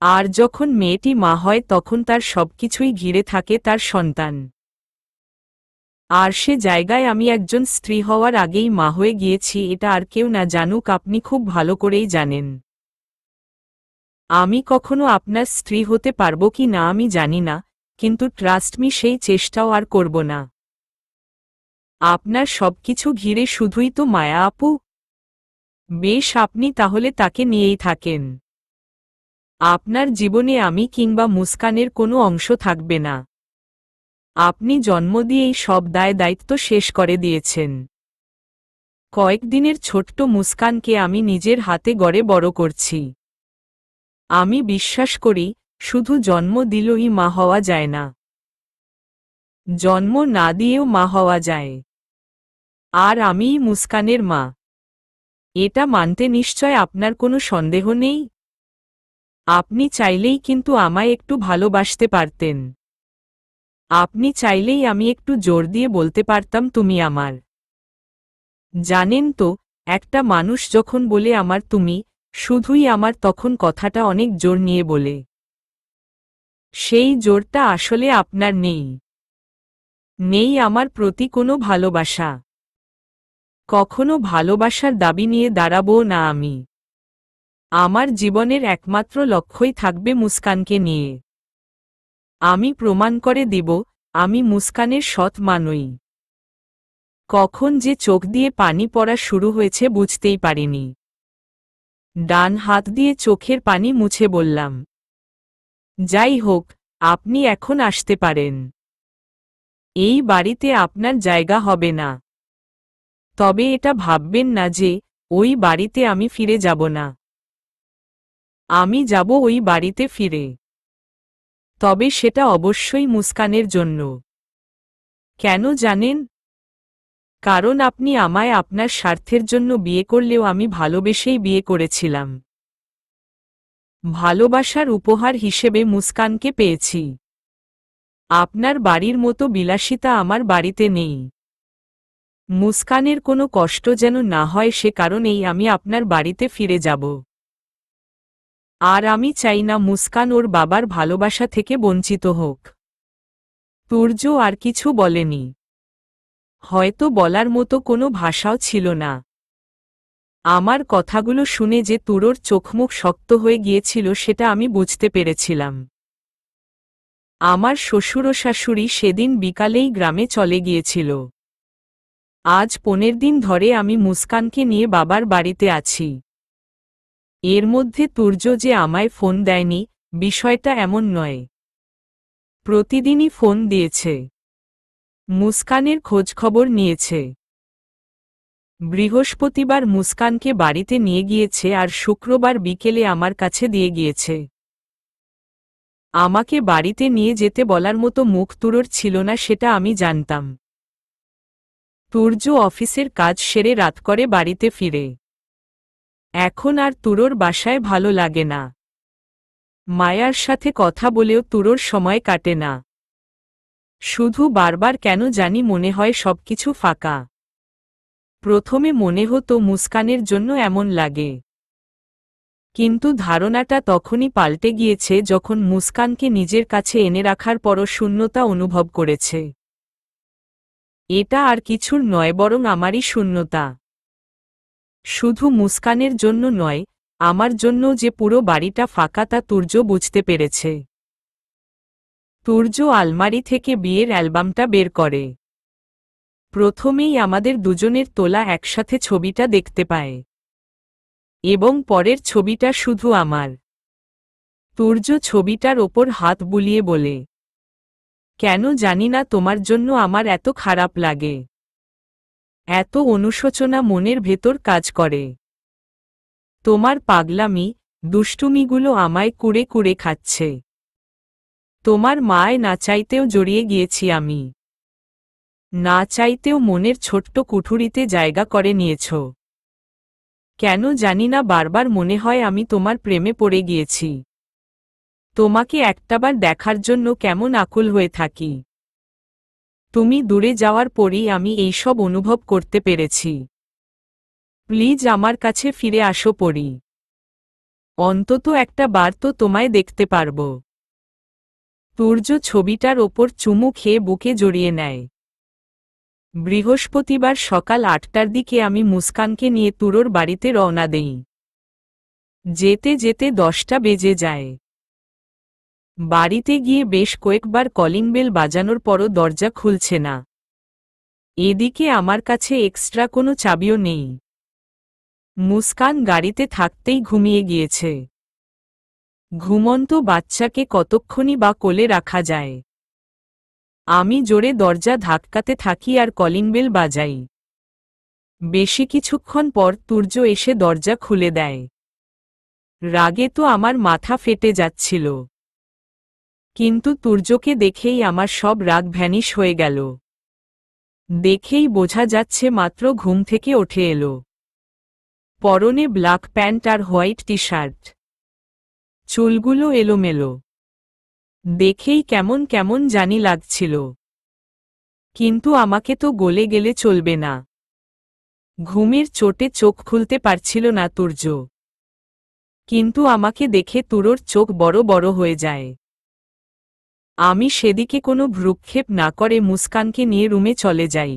আর যখন মেয়েটি মা হয় তখন তার সবকিছুই ঘিরে থাকে তার সন্তান। আর সে জায়গায় আমি একজন স্ত্রী হওয়ার আগেই মা হয়ে গিয়েছি, এটা আর কেউ না জানুক, আপনি খুব ভালো করেই জানেন। আমি কখনো আপনার স্ত্রী হতে পারবো কি না আমি জানি না, কিন্তু ট্রাস্ট মি সেই চেষ্টাও আর করব না। আপনার সবকিছু ঘিরে শুধুই তো মায়া আপু। বেশ, আপনি তাহলে তাকে নিয়েই থাকেন। আপনার জীবনে আমি কিংবা মুস্কানের কোনো অংশ থাকবে না। আপনি জন্ম দিয়েই সব দায় দায়িত্ব শেষ করে দিয়েছেন। কয়েকদিনের ছোট্ট মুস্কানকে আমি নিজের হাতে গড়ে বড় করছি। আমি বিশ্বাস করি, শুধু জন্ম দিলেই মা হওয়া যায় না, জন্ম না দিয়েও মা হওয়া যায়। আর আমিই মুস্কানের মা। এটা মানতে নিশ্চয় আপনার কোনো সন্দেহ নেই। আপনি চাইলেই কিন্তু আমায় একটু ভালোবাসতে পারতেন। আপনি চাইলেই আমি একটু জোর দিয়ে বলতে পারতাম তুমি আমার। জানেন তো, একটা মানুষ যখন বলে আমার তুমি, শুধুই আমার, তখন কথাটা অনেক জোর নিয়ে বলে। সেই জোরটা আসলে আপনার নেই। নেই আমার প্রতি কোনো ভালোবাসা। কখনো ভালোবাসার দাবি নিয়ে দাঁড়াবো না আমি। আমার জীবনের একমাত্র লক্ষ্যই থাকবে মুস্কানকে নিয়ে। আমি প্রমাণ করে দিব, আমি মুস্কানের সৎ মা নই। কখন যে চোখ দিয়ে পানি পড়া শুরু হয়েছে বুঝতেই পারিনি। ডান হাত দিয়ে চোখের পানি মুছে বললাম, যাই হোক, আপনি এখন আসতে পারেন। এই বাড়িতে আপনার জায়গা হবে না। তবে এটা ভাববেন না যে ওই বাড়িতে আমি ফিরে যাব না। আমি যাব ওই বাড়িতে ফিরে। তবে সেটা অবশ্যই মুস্কানের জন্য। কেন জানেন? কারণ আপনি আমায় আপনার স্বার্থের জন্য বিয়ে করলেও আমি ভালোবেসেই বিয়ে করেছিলাম। ভালোবাসার উপহার হিসেবে মুস্কানকে পেয়েছি। আপনার বাড়ির মতো বিলাসিতা আমার বাড়িতে নেই। মুস্কানের কোনো কষ্ট যেন না হয় সে কারণেই আমি আপনার বাড়িতে ফিরে যাব। আর আমি চাই না মুস্কান ওর বাবার ভালোবাসা থেকে বঞ্চিত হোক। তুর্য আর কিছু বলেনি। হয়তো বলার মতো কোনো ভাষাও ছিল না। আমার কথাগুলো শুনে যে তুরোর চোখমুখ শক্ত হয়ে গিয়েছিল সেটা আমি বুঝতে পেরেছিলাম। আমার শ্বশুর ও শাশুড়ি সেদিন বিকালেই গ্রামে চলে গিয়েছিল। আজ 15 দিন ধরে আমি মুস্কানকে নিয়ে বাবার বাড়িতে আছি। এর মধ্যে তুর্য যে আমায় ফোন দেয়নি, বিষয়টা এমন নয়। প্রতিদিনই ফোন দিয়েছে। মুস্কানের খোঁজখবর নিয়েছে। বৃহস্পতিবার মুস্কানকে বাড়িতে নিয়ে গিয়েছে আর শুক্রবার বিকেলে আমার কাছে দিয়ে গিয়েছে। আমাকে বাড়িতে নিয়ে যেতে বলার মতো মুখ তুরোর ছিল না সেটা আমি জানতাম। তুর্য অফিসের কাজ সেরে রাত করে বাড়িতে ফিরে। এখন আর তুরোর বাসায় ভালো লাগে না। মায়ার সাথে কথা বলেও তুরোর সময় কাটে না। শুধু বারবার কেন জানি মনে হয় সবকিছু ফাঁকা। প্রথমে মনে হতো মুস্কানের জন্য এমন লাগে। কিন্তু ধারণাটা তখনই পাল্টে গিয়েছে যখন মুস্কানকে নিজের কাছে এনে রাখার পরও শূন্যতা অনুভব করেছে। এটা আর কিছুর নয়, বরং আমারই শূন্যতা। শুধু মুস্কানের জন্য নয়, আমার জন্য যে পুরো বাড়িটা ফাঁকা তা তুর্য বুঝতে পেরেছে। তুর্য আলমারি থেকে বিয়ের অ্যালবামটা বের করে। প্রথমেই আমাদের দুজনের তোলা একসাথে ছবিটা দেখতে পায়। এবং পরের ছবিটা শুধু আমার। তুর্য ছবিটার ওপর হাত বুলিয়ে বলে, কেন জানি না তোমার জন্য আমার এত খারাপ লাগে। এত অনুশোচনা মনের ভেতর কাজ করে। তোমার পাগলামি, দুষ্টুমিগুলো আমায় কুড়ে কুড়ে খাচ্ছে। তোমার মায় না চাইতেও জড়িয়ে গিয়েছি আমি। না চাইতেও মনের ছোট্ট কুঠুরিতে জায়গা করে নিয়েছ। কেন জানি না বারবার মনে হয় আমি তোমার প্রেমে পড়ে গিয়েছি। তোমাকে একটাবার দেখার জন্য কেমন আকুল হয়ে থাকি। তুমি দূরে যাওয়ার পরই আমি এইসব অনুভব করতে পেরেছি। প্লিজ আমার কাছে ফিরে আসো পরি। অন্তত একটা বার তো তোমায় দেখতে পারব। তুর্য ছবিটার ওপর চুমু খেয়ে বুকে জড়িয়ে নেয়। বৃহস্পতিবার সকাল 8টার দিকে আমি মুস্কানকে নিয়ে তুরোর বাড়িতে রওনা দেই। যেতে যেতে 10টা বেজে যায়। বাড়িতে গিয়ে বেশ কয়েকবার কলিং বেল বাজানোর পরও দরজা খুলছে না। এদিকে আমার কাছে এক্সট্রা কোনো চাবিও নেই। মুস্কান গাড়িতে থাকতেই ঘুমিয়ে গিয়েছে। ঘুমন্ত বাচ্চাকে কতক্ষণই বা কোলে রাখা যায়। আমি জোরে দরজা ধাক্কাতে থাকি আর কলিং বেল বাজাই। বেশি কিছুক্ষণ পর তুর্য এসে দরজা খুলে দেয়। রাগে তো আমার মাথা ফেটে যাচ্ছিল, কিন্তু তুর্যকে দেখেই আমার সব রাগ ভ্যানিশ হয়ে গেল। দেখেই বোঝা যাচ্ছে মাত্র ঘুম থেকে উঠে এলো। পরনে ব্ল্যাক প্যান্ট আর হোয়াইট টি শার্ট, চুলগুলো এলোমেলো, দেখেই কেমন কেমন জানি লাগছিল। কিন্তু আমাকে তো গলে গেলে চলবে না। ঘুমের চোটে চোখ খুলতে পারছিল না তুর্য, কিন্তু আমাকে দেখে তুরোর চোখ বড় বড় হয়ে যায়। আমি সেদিকে কোনো ভ্রুক্ষেপ না করে মুস্কানকে নিয়ে রুমে চলে যাই।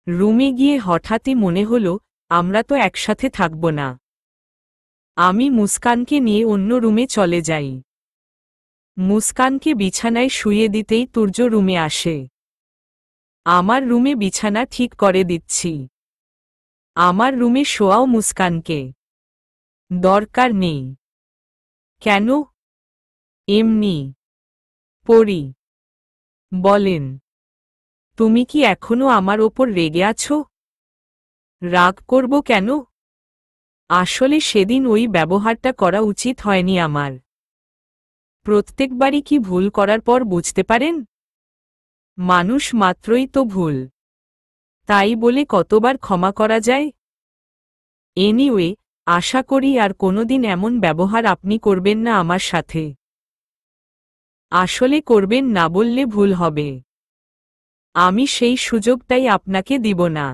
রুমে গিয়ে হঠাৎই মনে হলো আমরা তো একসাথে থাকব না। আমি মুস্কানকে নিয়ে অন্য রুমে চলে যাই। মুস্কানকে বিছানায় শুইয়ে দিতেই তুর্য রুমে আসে। আমার রুমে বিছানা ঠিক করে দিচ্ছি। আমার রুমে শোয়াও মুস্কানকে। দরকার নেই। কেন? এমনি। পড়ি। বলেন, তুমি কি এখনো আমার ওপর রেগে আছো? রাগ করব কেন? আসলে সেদিন ওই ব্যবহারটা করা উচিত হয়নি আমার। প্রত্যেকবারই কি ভুল করার পর বুঝতে পারেন? মানুষ মাত্রই তো ভুল, তাই বলে কতবার ক্ষমা করা যায়? এনিওয়ে, আশা করি আর কোনোদিন এমন ব্যবহার আপনি করবেন না আমার সাথে। আসলে করবেন না বললে ভুল হবে। আমি সেই সুযোগটাই আপনাকে দিব না।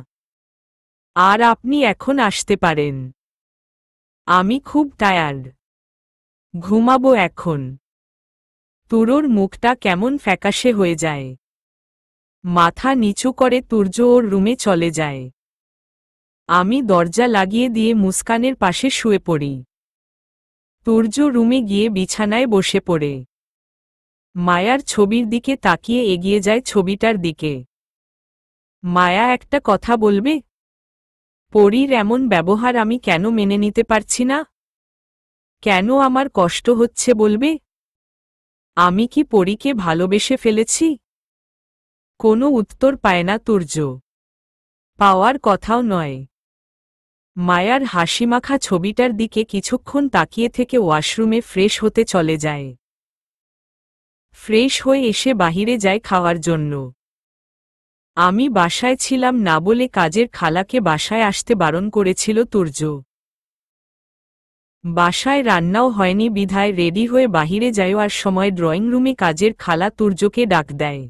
আর আপনি এখন আসতে পারেন। আমি খুব টায়ার্ড। ঘুমাবো এখন। তুরোর মুখটা কেমন ফ্যাকাশে হয়ে যায়। মাথা নিচু করে তুর্য ওর রুমে চলে যায়। আমি দরজা লাগিয়ে দিয়ে মুস্কানের পাশে শুয়ে পড়ি। তুর্য রুমে গিয়ে বিছানায় বসে পড়ে। মায়ার ছবির দিকে তাকিয়ে এগিয়ে যায় ছবিটার দিকে। মায়া একটা কথা বলবে? পরীর এমন ব্যবহার আমি কেন মেনে নিতে পারছি না? কেন আমার কষ্ট হচ্ছে বলবে? আমি কি পরীকে ভালোবেসে ফেলেছি? কোনো উত্তর পায় না তুর্য। পাওয়ার কথাও নয়। মায়ার হাসিমাখা ছবিটার দিকে কিছুক্ষণ তাকিয়ে থেকে ওয়াশরুমে ফ্রেশ হতে চলে যায়। ফ্রেশ হয়ে এসে বাহিরে যায় খাওয়ার জন্য। আমি বাসায় ছিলাম না বলে কাজের খালাকে বাসায় আসতে বারণ করেছিল তুর্য। বাসায় রান্নাও হয়নি বিধায় রেডি হয়ে বাহিরে যায় আর সময় ড্রয়িং রুমে কাজের খালা তুর্যকে ডাক দেয়।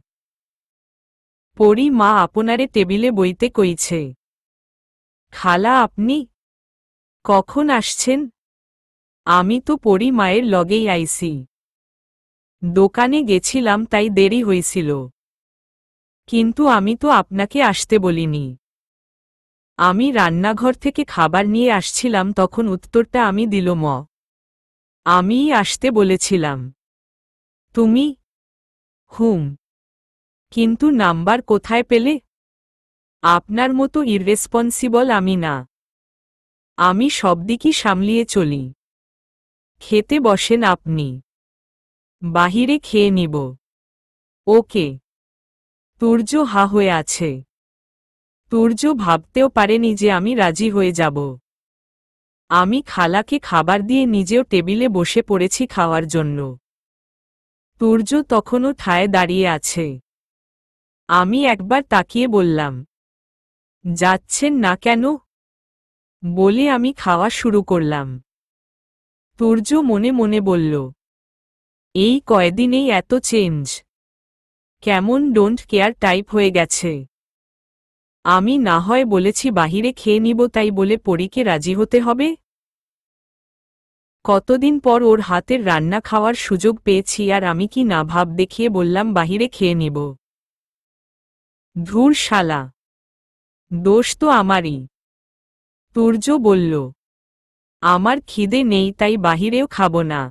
পরী মা আপনারে টেবিলে বইতে কইছে। খালা আপনি কখন আসছেন? আমি তো পরী মায়ের লগেই আইছি। দোকানে গেছিলাম তাই দেরি হয়েছিল। কিন্তু আমি তো আপনাকে আসতে বলিনি। আমি রান্নাঘর থেকে খাবার নিয়ে আসছিলাম তখন উত্তরটা আমি দিল ম। আমিই আসতে বলেছিলাম। তুমি? হুম। কিন্তু নাম্বার কোথায় পেলে? আপনার মতো ইররেসপন্সিবল আমি না। আমি সব দিকই সামলিয়ে চলি। খেতে বসেন আপনি। বাহিরে খেয়ে নিব। ওকে। তুর্য হা হয়ে আছে। তুর্য ভাবতেও পারেনি যে আমি রাজি হয়ে যাব। আমি খালাকে খাবার দিয়ে নিজেও টেবিলে বসে পড়েছি খাওয়ার জন্য। তুর্য তখনও ঠায় দাঁড়িয়ে আছে। আমি একবার তাকিয়ে বললাম, যাচ্ছেন না কেন? বলে আমি খাওয়া শুরু করলাম। তুর্য মনে মনে বলল, এই কয়দিনেই এত চেঞ্জ। কেমন ডোন্ট কেয়ার টাইপ হয়ে গেছে। আমি না হয় বলেছি বাহিরে খেয়ে নিব তাই বলে পরীকে রাজি হতে হবে? কতদিন পর ওর হাতের রান্না খাওয়ার সুযোগ পেয়েছি আর আমি কি না ভাব দেখিয়ে বললাম বাহিরে খেয়ে নিব। ধুর শালা, দোষ তো আমারই। তুর্য বলল, আমার খিদে নেই তাই বাহিরেও খাবো না।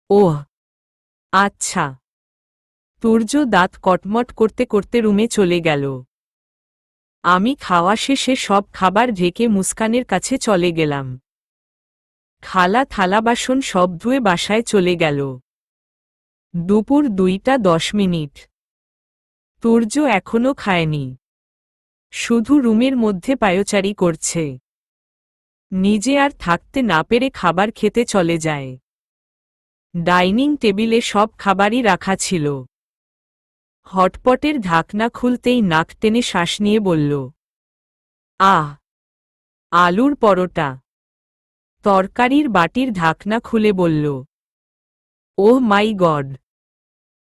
ওহ আচ্ছা। তুর্য দাঁত কটমট করতে করতে রুমে চলে গেল। আমি খাওয়া শেষে সব খাবার ঢেকে মুস্কানের কাছে চলে গেলাম। খালা থালা বাসন সব ধুয়ে বাসায় চলে গেল। দুপুর 2:10। তুর্য এখনো খায়নি, শুধু রুমের মধ্যে পায়চারি করছে। নিজে আর থাকতে না পেরে খাবার খেতে চলে যায়। ডাইনিং টেবিলে সব খাবারই রাখা ছিল। হটপটের ঢাকনা খুলতেই নাক টেনে শ্বাস নিয়ে বলল, আহ, আলুর পরোটা। তরকারির বাটির ঢাকনা খুলে বলল, ওহ মাই গড,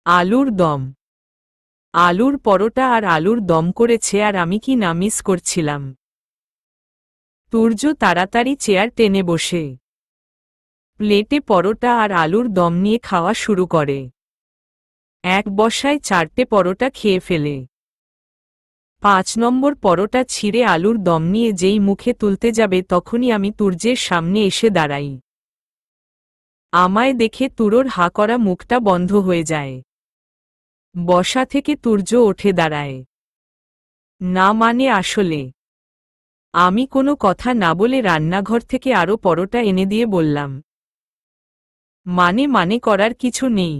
আলুর দম। আলুর পরোটা আর আলুর দম করেছে, আর আমি কি না মিস করছিলাম। তুর্য তাড়াতাড়ি চেয়ার টেনে বসে প্লেটে পরোটা আর আলুর দম নিয়ে খাওয়া শুরু করে। এক বসায় 4টে পরোটা খেয়ে ফেলে। 5 নম্বর পরোটা ছিঁড়ে আলুর দম নিয়ে যেই মুখে তুলতে যাবে তখনই আমি তুর্যের সামনে এসে দাঁড়াই। আমায় দেখে তুরোর হা করা মুখটা বন্ধ হয়ে যায়। বসা থেকে তুর্য উঠে দাঁড়ায়। না মানে আসলে আমি কোনো কথা না বলে রান্নাঘর থেকে আরও পরোটা এনে দিয়ে বললাম, মানে করার কিছু নেই।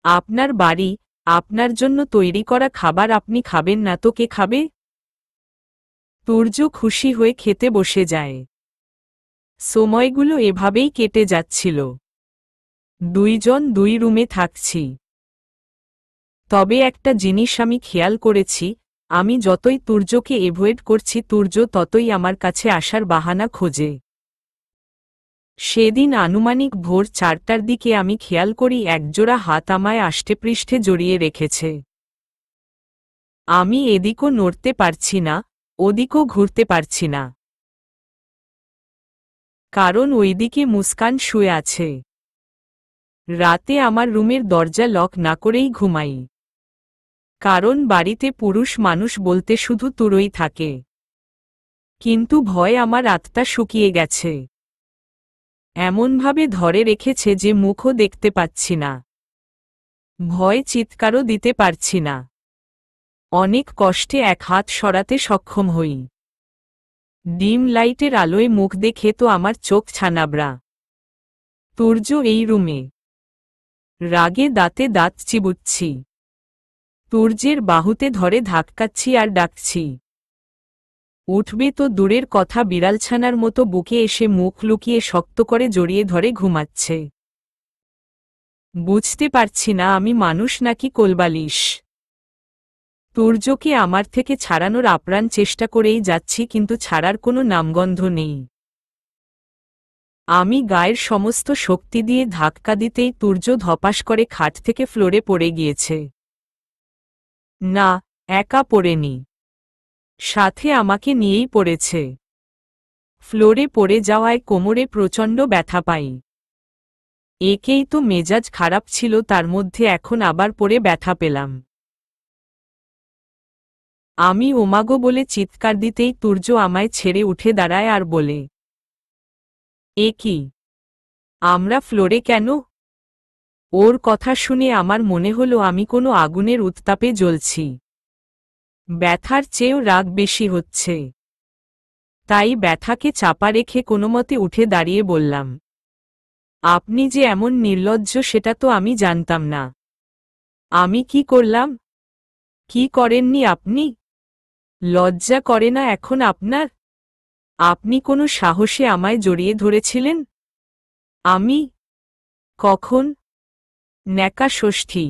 আপনার বাড়ি, আপনার জন্য তৈরি করা খাবার আপনি খাবেন না তো কে খাবে? তুর্য খুশি হয়ে খেতে বসে যায়। সময়গুলো এভাবেই কেটে যাচ্ছিল। 2 জন 2 রুমে থাকছি। তবে একটা জিনিস আমি খেয়াল করেছি, আমি যতই তুর্যকে এভয়েড করছি তুর্য ততই আমার কাছে আসার বাহানা খোঁজে। সেদিন আনুমানিক ভোর 4টার দিকে আমি খেয়াল করি একজোড়া হাত আমায় আষ্টেপৃষ্ঠে জড়িয়ে রেখেছে। আমি এদিকও নড়তে পারছি না, ওদিকও ঘুরতে পারছি না। কারণ ওইদিকে মুস্কান শুয়ে আছে। রাতে আমার রুমের দরজা লক না করেই ঘুমাই। কারণ বাড়িতে পুরুষ মানুষ বলতে শুধু তুরোই থাকে। কিন্তু ভয় আমার আত্মা শুকিয়ে গেছে। এমনভাবে ধরে রেখেছে যে মুখও দেখতে পাচ্ছি না। ভয় চিৎকারও দিতে পারছি না। অনেক কষ্টে এক হাত সরাতে সক্ষম হই। ডিম লাইটের আলোয় মুখ দেখে তো আমার চোখ ছানাবড়া। তুর্য এই রুমে। রাগে দাঁতে দাঁত চিবুচ্ছি। তুর্যের বাহুতে ধরে ধাক্কাচ্ছি আর ডাকছি। উঠবে তো দূরের কথা, বিড়ালছানার মতো বুকে এসে মুখ লুকিয়ে শক্ত করে জড়িয়ে ধরে ঘুমাচ্ছে। বুঝতে পারছি না আমি মানুষ নাকি কোলবালিশ। তুর্যকে আমার থেকে ছাড়ানোর আপ্রাণ চেষ্টা করেই যাচ্ছি, কিন্তু ছাড়ার কোনো নামগন্ধ নেই। আমি গায়ের সমস্ত শক্তি দিয়ে ধাক্কা দিতেই তুর্য ধপাস করে খাট থেকে ফ্লোরে পড়ে গিয়েছে। না, একা পড়েনি, সাথে আমাকে নিয়েই পড়েছে। ফ্লোরে পড়ে যাওয়ায় কোমরে প্রচণ্ড ব্যথা পাই। একেই তো মেজাজ খারাপ ছিল, তার মধ্যে এখন আবার পড়ে ব্যথা পেলাম। আমি ওমাগো বলে চিৎকার দিতেই তুর্য আমায় ছেড়ে উঠে দাঁড়ায় আর বলে, এ কি, আমরা ফ্লোরে কেন? ওর কথা শুনে আমার মনে হলো আমি কোনো আগুনের উত্তাপে জ্বলছি। ব্যথার চেয়েও রাগ বেশি হচ্ছে। তাই ব্যথাকে চাপা রেখে কোনোমতে উঠে দাঁড়িয়ে বললাম, আপনি যে এমন নির্লজ্জ সেটা তো আমি জানতাম না। আমি কি করলাম? কি করেননি আপনি? লজ্জা করে না এখন আপনার? আপনি কোনো সাহসে আমায় জড়িয়ে ধরেছিলেন? আমি? কখন? ন্যাকা ষষ্ঠী।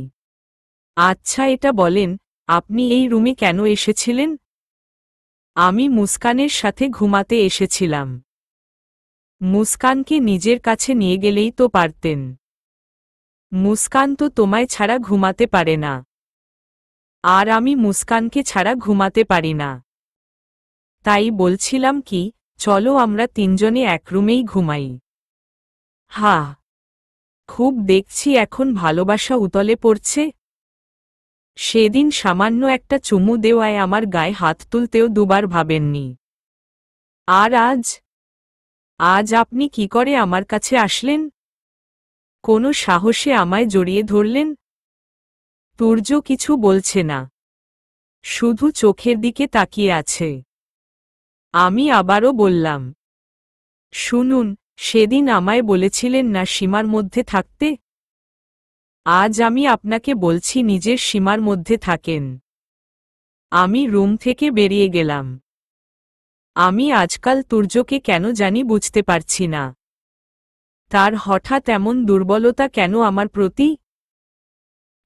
আচ্ছা এটা বলেন, আপনি এই রুমে কেন এসেছিলেন? আমি মুস্কানের সাথে ঘুমাতে এসেছিলাম। মুস্কানকে নিজের কাছে নিয়ে গেলেই তো পারতেন। মুস্কান তো তোমায় ছাড়া ঘুমাতে পারে না। আর আমি মুস্কানকে ছাড়া ঘুমাতে পারি না। তাই বলছিলাম কি, চলো আমরা 3 জনে এক রুমেই ঘুমাই। হা, খুব দেখছি এখন ভালোবাসা উতলে পড়ছে। সেদিন সামান্য একটা চুমু দেওয়ায় আমার গায়ে হাত তুলতেও দুবার ভাবেননি। আর আজ? আজ আপনি কি করে আমার কাছে আসলেন? কোনো সাহসে আমায় জড়িয়ে ধরলেন? তুর্য কিছু বলছে না, শুধু চোখের দিকে তাকিয়ে আছে। আমি আবারও বললাম, শুনুন, সেদিন আমায় বলেছিলেন না সীমার মধ্যে থাকতে? আজ আমি আপনাকে বলছি নিজের সীমার মধ্যে থাকেন। আমি রুম থেকে বেরিয়ে গেলাম। আমি আজকাল তুর্যকে কেন জানি বুঝতে পারছি না। তার হঠাৎ এমন দুর্বলতা কেন আমার প্রতি?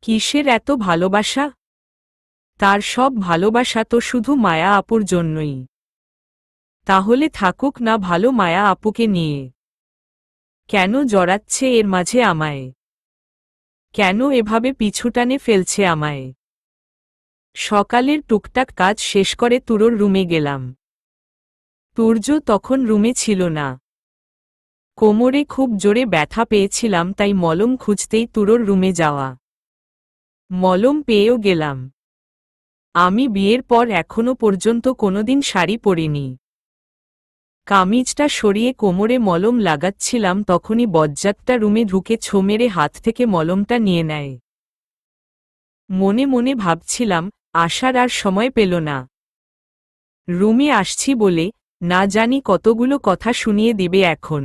কিসের এত ভালোবাসা? তার সব ভালোবাসা তো শুধু মায়া আপুর জন্যই। তাহলে থাকুক না ভালো মায়া আপুকে নিয়ে। কেন জড়াচ্ছে এর মাঝে আমায়? কেন এভাবে পিছুটানে ফেলছে আমায়? সকালের টুকটাক কাজ শেষ করে তুরোর রুমে গেলাম। তুর্য তখন রুমে ছিল না। কোমরে খুব জোরে ব্যথা পেয়েছিলাম, তাই মলম খুঁজতেই তুরোর রুমে যাওয়া। মলম পেয়েও গেলাম। আমি বিয়ের পর এখনো পর্যন্ত কোনোদিন শাড়ি পরিনি। কামিজটা সরিয়ে কোমরে মলম লাগাচ্ছিলাম, তখনই বজ্জাতটা রুমে ঢুকে ছো মেরে হাত থেকে মলমটা নিয়ে নেয়। মনে মনে ভাবছিলাম, আসার আর সময় পেল না। রুমে আসছি বলে না জানি কতগুলো কথা শুনিয়ে দিবে এখন।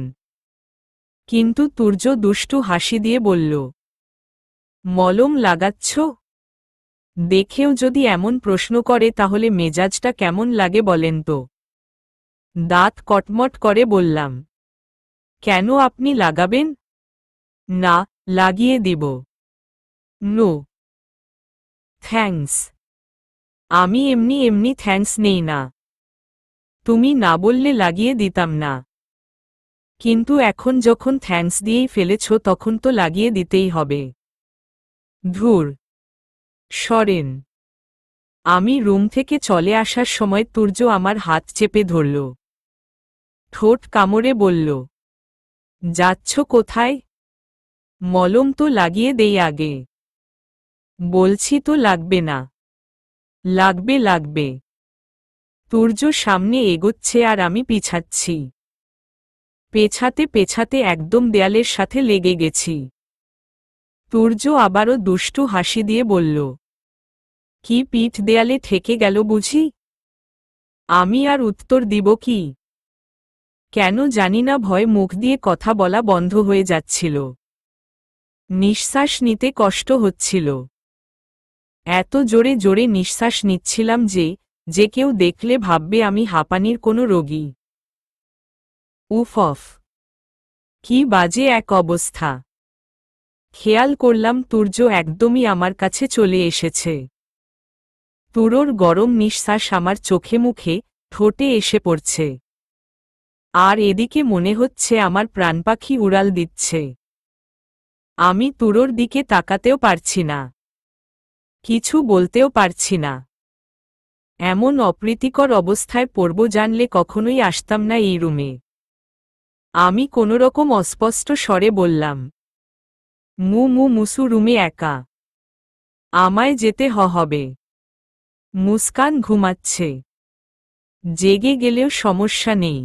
কিন্তু তুর্য দুষ্টু হাসি দিয়ে বলল, মলম লাগাচ্ছ? দেখেও যদি এমন প্রশ্ন করে তাহলে মেজাজটা কেমন লাগে বলেন তো? দাঁত কটমট করে বললাম, কেন আপনি লাগাবেন? না, লাগিয়ে দিব। No thanks. আমি এমনি এমনি থ্যাঙ্কস নেই না। তুমি না বললে লাগিয়ে দিতাম না। কিন্তু এখন যখন থ্যাঙ্কস দিয়েই ফেলেছ তখন তো লাগিয়ে দিতেই হবে। ধুর, সরেন। আমি রুম থেকে চলে আসার সময় তুর্য আমার হাত চেপে ধরল। ঠোঁট কামড়ে বলল, যাচ্ছ কোথায়? মলম তো লাগিয়ে দেই আগে। বলছি তো লাগবে না। লাগবে লাগবে। তুর্য সামনে এগোচ্ছে আর আমি পিছাচ্ছি। পেছাতে পেছাতে একদম দেয়ালের সাথে লেগে গেছি। তুর্য আবারও দুষ্টু হাসি দিয়ে বলল, কি পিঠ দেয়ালে ঠেকে গেল বুঝি? আমি আর উত্তর দিব কি? কেন জানি না ভয় মুখ দিয়ে কথা বলা বন্ধ হয়ে যাচ্ছিল। নিঃশ্বাস নিতে কষ্ট হচ্ছিল। এত জোরে জোরে নিঃশ্বাস নিচ্ছিলাম যে কেউ দেখলে ভাববে আমি হাঁপানির কোনো রোগী। উফ অফ, কি বাজে এক অবস্থা। খেয়াল করলাম তুর্য একদমই আমার কাছে চলে এসেছে। তুরোর গরম নিঃশ্বাস আমার চোখে মুখে ঠোঁটে এসে পড়ছে। আর এদিকে মনে হচ্ছে আমার প্রাণপাখি উড়াল দিচ্ছে। আমি তুরোর দিকে তাকাতেও পারছি না, কিছু বলতেও পারছি না। এমন অপ্রীতিকর অবস্থায় পড়ব জানলে কখনোই আসতাম না এই রুমে। আমি কোনোরকম অস্পষ্ট স্বরে বললাম, মুসু রুমে একা। আমায় যেতে হবে। মুস্কান ঘুমাচ্ছে। জেগে গেলেও সমস্যা নেই,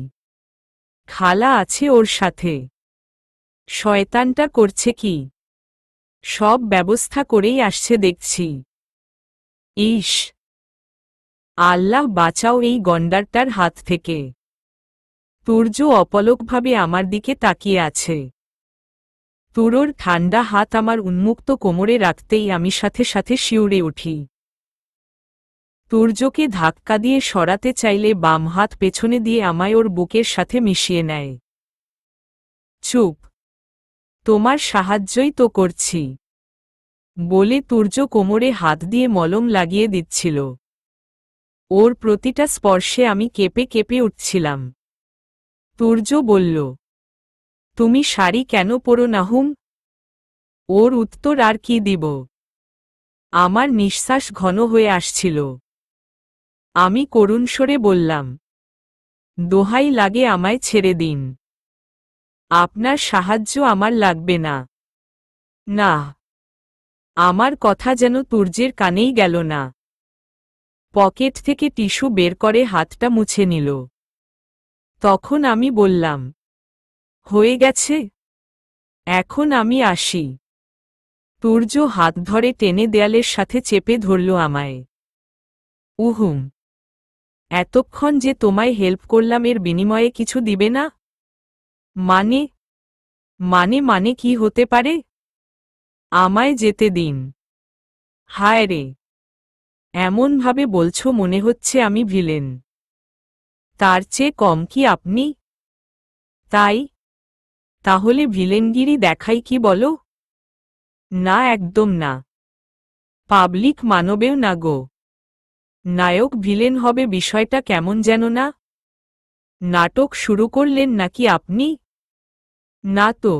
খালা আছে ওর সাথে। শয়তানটা করছে কি? সব ব্যবস্থা করেই আসছে দেখছি। ইস, আল্লাহ বাঁচাও এই গন্ডারটার হাত থেকে। তুর্য অপলকভাবে আমার দিকে তাকিয়ে আছে। তুরোর ঠান্ডা হাত আমার উন্মুক্ত কোমরে রাখতেই আমি সাথে সাথে শিউরে উঠি। তুর্যকে ধাক্কা দিয়ে সরাতে চাইলে বাম হাত পেছনে দিয়ে আমায় ওর বুকের সাথে মিশিয়ে নেয়। চুপ, তোমার সাহায্যই তো করছি বলে তুর্য কোমরে হাত দিয়ে মলম লাগিয়ে দিচ্ছিল। ওর প্রতিটা স্পর্শে আমি কেঁপে কেঁপে উঠছিলাম। তুর্য বলল, তুমি শাড়ি কেন পরো না হুম? ওর উত্তর আর কি দিব? আমার নিঃশ্বাস ঘন হয়ে আসছিল। আমি করুণ স্বরে বললাম, দোহাই লাগে আমায় ছেড়ে দিন। আপনার সাহায্য আমার লাগবে না। না। আমার কথা যেন তুর্যের কানেই গেল না। পকেট থেকে টিস্যু বের করে হাতটা মুছে নিল। তখন আমি বললাম, হয়ে গেছে, এখন আমি আসি। তুর্য হাত ধরে টেনে দেয়ালের সাথে চেপে ধরল আমায়। উহুম, এতক্ষণ যে তোমায় হেল্প করলাম এর বিনিময়ে কিছু দিবে না? মানে মানে কি হতে পারে? আমায় যেতে দিন। হায় রে, এমনভাবে বলছো মনে হচ্ছে আমি ভিলেন। তার চেয়ে কম কি আপনি? তাই? তাহলে ভিলেনগিরি দেখাই কি বলো? না, একদম না। পাবলিক মানবেও না গো। নায়ক ভিলেন হবে বিষয়টা কেমন যেন না? নাটক শুরু করলেন নাকি আপনি? না তো।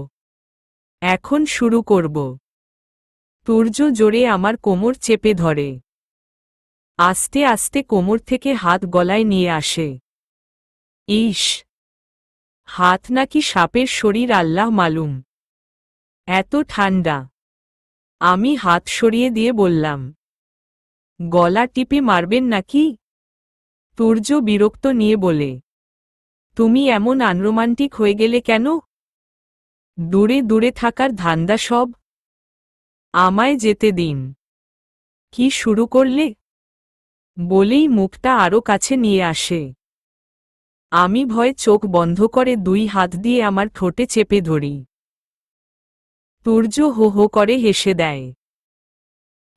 এখন শুরু করব। তুর্য জোরে আমার কোমর চেপে ধরে। আস্তে আস্তে কোমর থেকে হাত গলায় নিয়ে আসে। ইস, হাত নাকি সাপের শরীর আল্লাহ মালুম। এত ঠান্ডা। আমি হাত সরিয়ে দিয়ে বললাম, গলা টিপে মারবেন নাকি? তুর্য বিরক্ত নিয়ে বলে, তুমি এমন আনরোমান্টিক হয়ে গেলে কেন? দূরে দূরে থাকার ধান্দা সব। আমায় যেতে দিন। কি শুরু করলে? বলেই মুখটা আরো কাছে নিয়ে আসে। আমি ভয়ে চোখ বন্ধ করে দুই হাত দিয়ে আমার ঠোঁটে চেপে ধরি। তুর্য হো হো করে হেসে দেয়।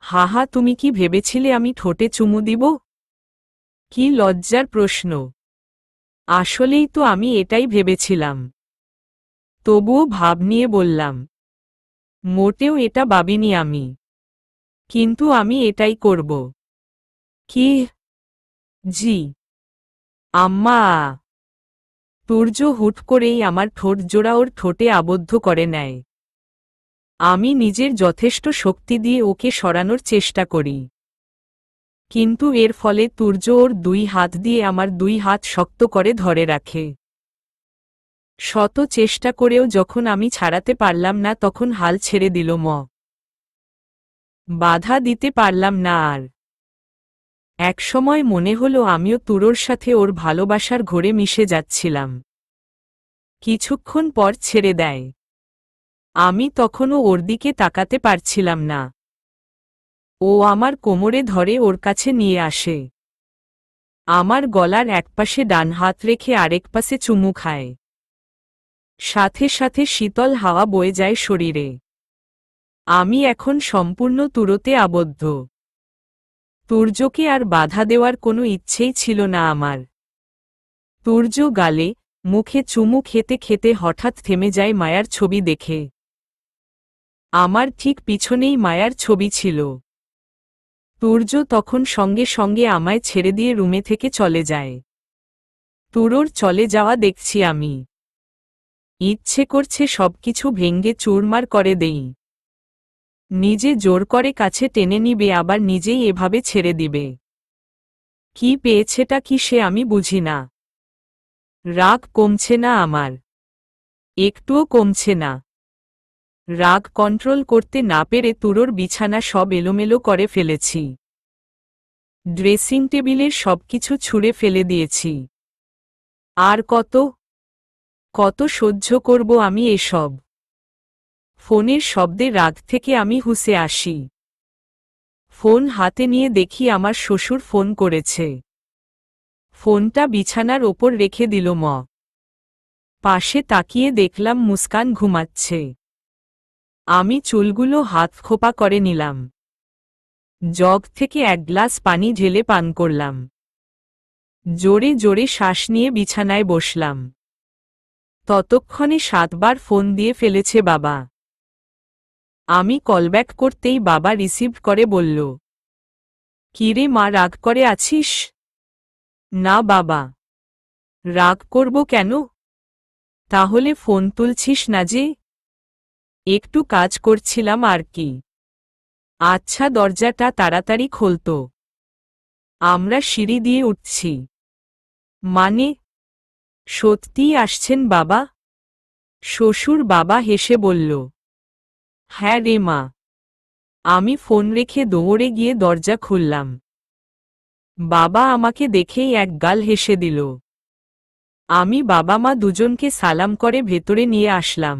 হাহা, তুমি কি ভেবেছিলে আমি ঠোঁটে চুমু দিব? কি লজ্জার প্রশ্ন। আসলেই তো আমি এটাই ভেবেছিলাম। তবুও ভাব নিয়ে বললাম, মোটেও এটা ভাবিনি আমি। কিন্তু আমি এটাই করব। কি? জি। আম্মা। তুর্য হুট করেই আমার ঠোঁট জোড়া ওর ঠোঁটে আবদ্ধ করে নেয়। আমি নিজের যথেষ্ট শক্তি দিয়ে ওকে সরানোর চেষ্টা করি। কিন্তু এর ফলে তুর্য ওর দুই হাত দিয়ে আমার দুই হাত শক্ত করে ধরে রাখে। শত চেষ্টা করেও যখন আমি ছাড়াতে পারলাম না তখন হাল ছেড়ে দিল ম। বাধা দিতে পারলাম না আর। একসময় মনে হলো আমিও তুরোর সাথে ওর ভালোবাসার ঘোরে মিশে যাচ্ছিলাম। কিছুক্ষণ পর ছেড়ে দেয়। আমি তখনও ওর দিকে তাকাতে পারছিলাম না। ও আমার কোমরে ধরে ওর কাছে নিয়ে আসে। আমার গলার একপাশে ডান হাত রেখে আরেক পাশে চুমু খায়। সাথে সাথে শীতল হাওয়া বয়ে যায় শরীরে। আমি এখন সম্পূর্ণ তুরোতে আবদ্ধ। তুর্যকে আর বাধা দেওয়ার কোনো ইচ্ছেই ছিল না আমার। তুর্য গালে, মুখে চুমু খেতে খেতে হঠাৎ থেমে যায় মায়ার ছবি দেখে। আমার ঠিক পিছনেই মায়ার ছবি ছিল। তুর্য তখন সঙ্গে সঙ্গে আমায় ছেড়ে দিয়ে রুমে থেকে চলে যায়। তুরোর চলে যাওয়া দেখছি আমি। ইচ্ছে করছে সবকিছু ভেঙ্গে চুরমার করে দেই। নিজে জোর করে কাছে টেনে নিবে আবার নিজেই এভাবে ছেড়ে দিবে। কি পেয়েছেটা কি সে আমি বুঝি না। রাগ কমছে না আমার। একটুও কমছে না। রাগ কন্ট্রোল করতে না পেরে তুরোর বিছানা সব এলোমেলো করে ফেলেছি। ড্রেসিং টেবিলের সবকিছু ছুঁড়ে ফেলে দিয়েছি। আর কত কত সহ্য করব আমি এসব। ফোনের শব্দে রাগ থেকে আমি হুঁসে আসি। ফোন হাতে নিয়ে দেখি আমার শ্বশুর ফোন করেছে। ফোনটা বিছানার ওপর রেখে দিল ম। পাশে তাকিয়ে দেখলাম মুস্কান ঘুমাচ্ছে। আমি চুলগুলো হাত খোপা করে নিলাম। জগ থেকে এক গ্লাস পানি ঢেলে পান করলাম। জোরে জোরে শ্বাস নিয়ে বিছানায় বসলাম। ততক্ষণে 7 বার ফোন দিয়ে ফেলেছে বাবা। আমি কলব্যাক করতেই বাবা রিসিভ করে বলল, কিরে মা, রাগ করে আছিস? না বাবা। রাগ করব কেন? তাহলে ফোন তুলছিস না যে? একটু কাজ করছিলাম আর কি। আচ্ছা, দরজাটা তাড়াতাড়ি খোলতো। আমরা সিঁড়ি দিয়ে উঠছি। মানে? সত্যিই আসছেন বাবা? শ্বশুর বাবা হেসে বলল, হ্যাঁ রে মা। আমি ফোন রেখে দৌড়ে গিয়ে দরজা খুললাম। বাবা আমাকে দেখেই এক গাল হেসে দিল। আমি বাবা মা দুজনকে সালাম করে ভেতরে নিয়ে আসলাম।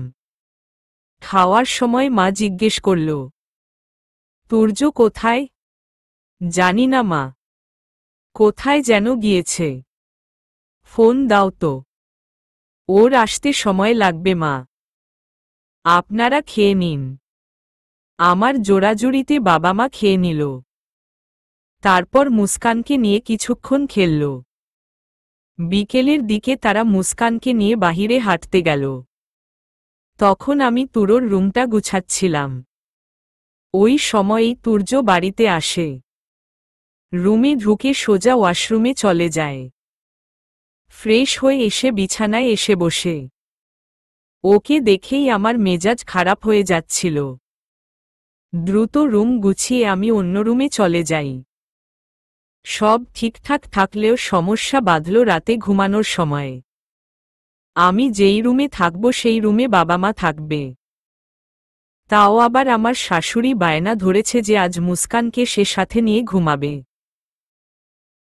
খাওয়ার সময় মা জিজ্ঞেস করল, তুর্য কোথায়? জানি না মা। কোথায় যেন গিয়েছে। ফোন দাও তো। ওর আসতে সময় লাগবে মা। আপনারা খেয়ে নিন। আমার জোড়াজুড়িতে বাবা মা খেয়ে নিল। তারপর মুস্কানকে নিয়ে কিছুক্ষণ খেলল। বিকেলের দিকে তারা মুস্কানকে নিয়ে বাহিরে হাঁটতে গেল। তখন আমি তুরোর রুমটা গুছাচ্ছিলাম। ওই সময়েই তুর্য বাড়িতে আসে। রুমে ঢুকে সোজা ওয়াশরুমে চলে যায়। ফ্রেশ হয়ে এসে বিছানায় এসে বসে। ওকে দেখেই আমার মেজাজ খারাপ হয়ে যাচ্ছিল। দ্রুত রুম গুছিয়ে আমি অন্য রুমে চলে যাই। সব ঠিকঠাক থাকলেও সমস্যা বাঁধল রাতে ঘুমানোর সময়। আমি যেই রুমে থাকব সেই রুমে বাবা মা থাকবে। তাও আবার আমার শাশুড়ি বায়না ধরেছে যে আজ মুস্কানকে সে সাথে নিয়ে ঘুমাবে।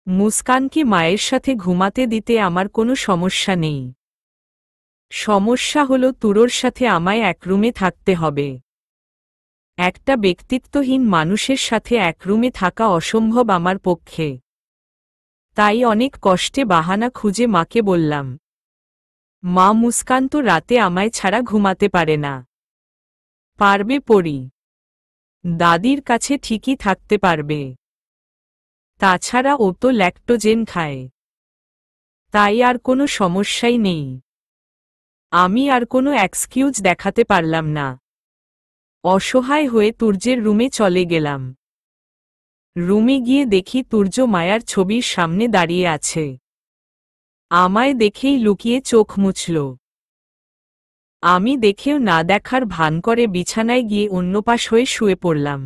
মুস্কানকে মায়ের সাথে ঘুমাতে দিতে আমার কোনো সমস্যা নেই। সমস্যা হলো তুরোর সাথে আমায় এক রুমে থাকতে হবে। একটা ব্যক্তিত্বহীন মানুষের সাথে এক রুমে থাকা অসম্ভব আমার পক্ষে। তাই অনেক কষ্টে বাহানা খুঁজে মাকে বললাম, মা মুস্কান তো রাতে আমায় ছাড়া ঘুমাতে পারে না। পারবে পড়ি। দাদির কাছে ঠিকই থাকতে পারবে। তাছাড়া ও তো ল্যাকটোজেন খায়। তাই আর কোনো সমস্যাই নেই। আমি আর কোনো এক্সকিউজ দেখাতে পারলাম না। অসহায় হয়ে তুর্যের রুমে চলে গেলাম। রুমে গিয়ে দেখি তুর্য মায়ার ছবির সামনে দাঁড়িয়ে আছে। আমায় দেখেই লুকিয়ে চোখ মুছল। আমি দেখেও না দেখার ভান করে বিছানায় গিয়ে অন্যপাশ হয়ে শুয়ে পড়লাম।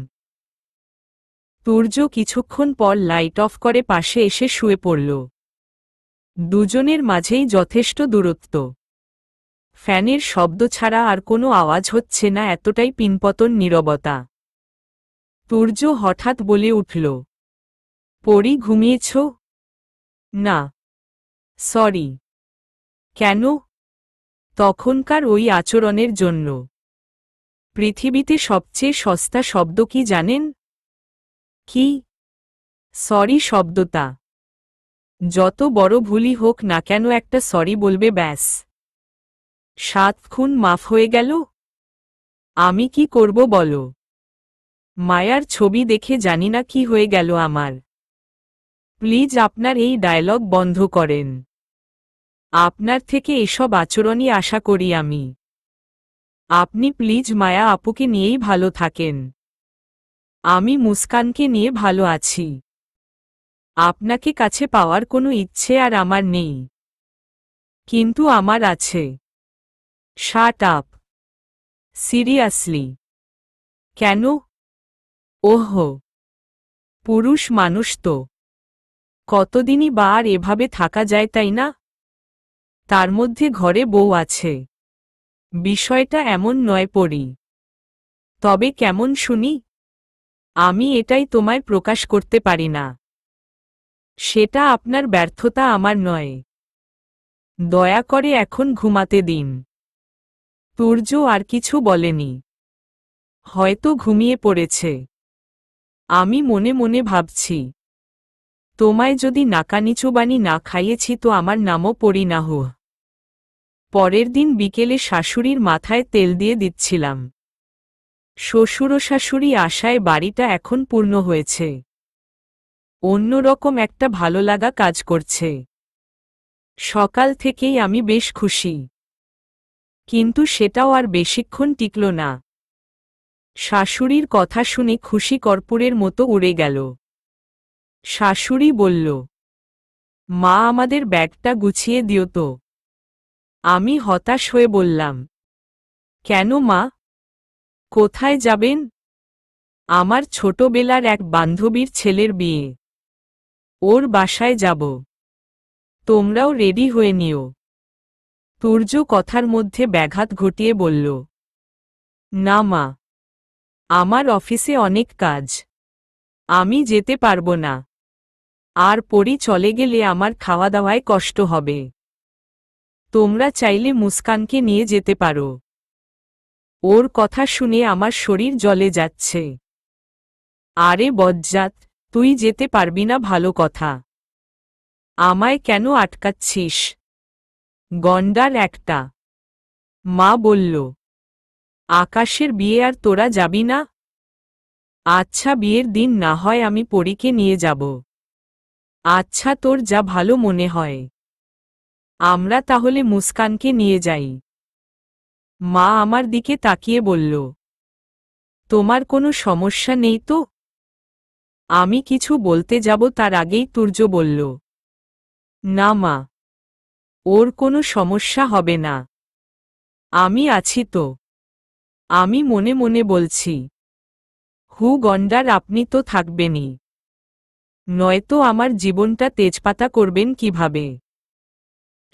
তুর্য কিছুক্ষণ পর লাইট অফ করে পাশে এসে শুয়ে পড়ল। দুজনের মাঝেই যথেষ্ট দূরত্ব। ফ্যানের শব্দ ছাড়া আর কোনো আওয়াজ হচ্ছে না, এতটাই পিনপতন নীরবতা। তুর্য হঠাৎ বলে উঠল, পরি ঘুমিয়েছ? না। সরি। কেন? তখনকার ওই আচরণের জন্য। পৃথিবীতে সবচেয়ে সস্তা শব্দ কি জানেন? কি? সরি শব্দটা। যত বড় ভুলই হোক না কেন একটা সরি বলবে ব্যাস। 7 খুন মাফ হয়ে গেল। আমি কি করব বলো? মায়ার ছবি দেখে জানি না কি হয়ে গেল আমার। প্লিজ আপনার এই ডায়লগ বন্ধ করেন। আপনার থেকে এসব আচরণই আশা করি আমি। আপনি প্লিজ মায়া আপুকে নিয়েই ভালো থাকেন। আমি মুস্কানকে নিয়ে ভালো আছি। আপনাকে কাছে পাওয়ার কোনো ইচ্ছে আর আমার নেই। কিন্তু আমার আছে। Shut up. সিরিয়াসলি। কেন? ওহো, পুরুষ মানুষ তো। কতদিনই বা আর এভাবে থাকা যায়, তাই না? তার মধ্যে ঘরে বউ আছে। বিষয়টা এমন নয় পরি। তবে কেমন শুনি? আমি এটাই তোমায় প্রকাশ করতে পারি না। সেটা আপনার ব্যর্থতা, আমার নয়। দয়া করে এখন ঘুমাতে দিন। তুর্য আর কিছু বলেনি। হয়তো ঘুমিয়ে পড়েছে। আমি মনে মনে ভাবছি, তোমায় যদি নাকানিচুবানি না খাইয়েছি তো আমার নামও পরি না হো। পরের দিন বিকেলে শাশুড়ির মাথায় তেল দিয়ে দিচ্ছিলাম। শ্বশুর ও শাশুড়ি আশায় বাড়িটা এখন পূর্ণ হয়েছে। অন্যরকম একটা ভালো লাগা কাজ করছে। সকাল থেকেই আমি বেশ খুশি। কিন্তু সেটাও আর বেশিক্ষণ টিকল না। শাশুড়ির কথা শুনে খুশি কর্পূরের মতো উড়ে গেল। শাশুড়ি বলল, মা আমাদের ব্যাগটা গুছিয়ে দিও তো। আমি হতাশ হয়ে বললাম, কেন মা? কোথায় যাবেন? আমার ছোটবেলার এক বান্ধবীর ছেলের বিয়ে। ওর বাসায় যাব। তোমরাও রেডি হয়ে নিও। তুর্য কথার মধ্যে ব্যাঘাত ঘটিয়ে বলল, না মা, আমার অফিসে অনেক কাজ। আমি যেতে পারবো না। আর পরি চলে গেলে আমার খাওয়া দাওয়ায় কষ্ট হবে। তোমরা চাইলে মুস্কানকে নিয়ে যেতে পারো। ওর কথা শুনে আমার শরীর জ্বলে যাচ্ছে। আরে বজ্জাত, তুই যেতে পারবি না ভালো কথা। আমায় কেন আটকাচ্ছিস? গন্ডার একটা। মা বলল, আকাশের বিয়ে আর তোরা যাবি না? আচ্ছা, বিয়ের দিন না হয় আমি পরীকে নিয়ে যাব। আচ্ছা, তোর যা ভালো মনে হয়। আমরা তাহলে মুস্কানকে নিয়ে যাই। মা আমার দিকে তাকিয়ে বলল, তোমার কোনো সমস্যা নেই তো? আমি কিছু বলতে যাব তার আগেই তুর্য বলল, না মা, ওর কোনো সমস্যা হবে না। আমি আছি তো। আমি মনে মনে বলছি, গন্ডার আপনি তো থাকবেনই, নয়তো আমার জীবনটা তেজপাতা করবেন কিভাবে?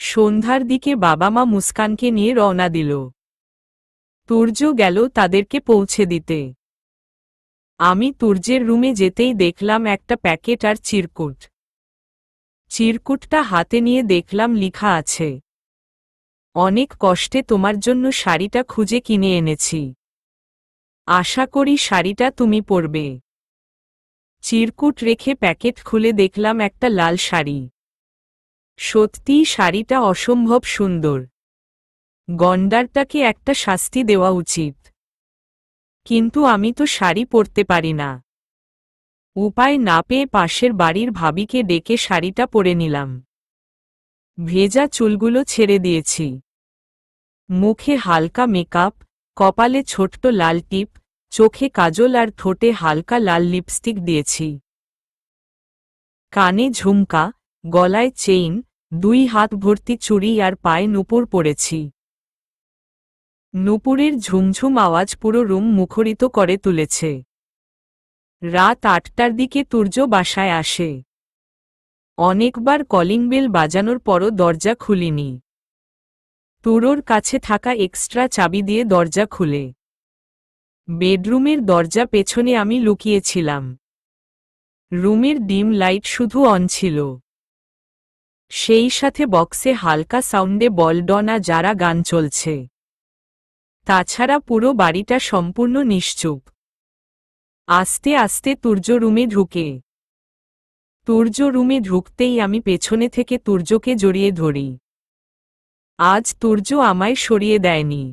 সন্ধ্যার দিকে বাবা মা মুস্কানকে নিয়ে রওনা দিল। তুর্য গেল তাদেরকে পৌঁছে দিতে। আমি তুর্যের রুমে যেতেই দেখলাম একটা প্যাকেট আর চিরকুট। চিরকুটটা হাতে নিয়ে দেখলাম লেখা আছে, অনেক কষ্টে তোমার জন্য শাড়িটা খুঁজে কিনে এনেছি। আশা করি শাড়িটা তুমি পরবে। চিরকুট রেখে প্যাকেট খুলে দেখলাম একটা লাল শাড়ি। সত্যিই শাড়িটা অসম্ভব সুন্দর। গন্ডারটাকে একটা শাস্তি দেওয়া উচিত। কিন্তু আমি তো শাড়ি পরতে পারি না। উপায় না পেয়ে পাশের বাড়ির ভাবিকে ডেকে শাড়িটা পরে নিলাম। ভেজা চুলগুলো ছেড়ে দিয়েছি। মুখে হালকা মেকআপ, কপালে ছোট্ট লাল টিপ, চোখে কাজল আর ঠোঁটে হালকা লাল লিপস্টিক দিয়েছি। কানে ঝুমকা, গলায় চেইন, 2 হাত ভর্তি চুড়ি আর পায়ে নূপুর পরেছি। নূপুরের ঝুমঝুম আওয়াজ পুরো রুম মুখরিত করে তুলেছে। রাত 8টার দিকে তুর্য বাসায় আসে। অনেকবার কলিং বেল বাজানোর পরও দরজা খুলিনি। তুরোর কাছে থাকা এক্সট্রা চাবি দিয়ে দরজা খুলে। বেডরুমের দরজা পেছনে আমি লুকিয়েছিলাম। রুমের ডিম লাইট শুধু অন ছিল। সেই সাথে বক্সে হালকা সাউন্ডে বলডনা যারা গান চলছে। তাছাড়া পুরো বাড়িটা সম্পূর্ণ নিশ্চুপ। আস্তে আস্তে তুর্য রুমে ঢুকে। তুর্য রুমে ঢুকতেই আমি পেছনে থেকে তুর্যকে জড়িয়ে ধরি। আজ তুর্য আমায় সরিয়ে দেয়নি,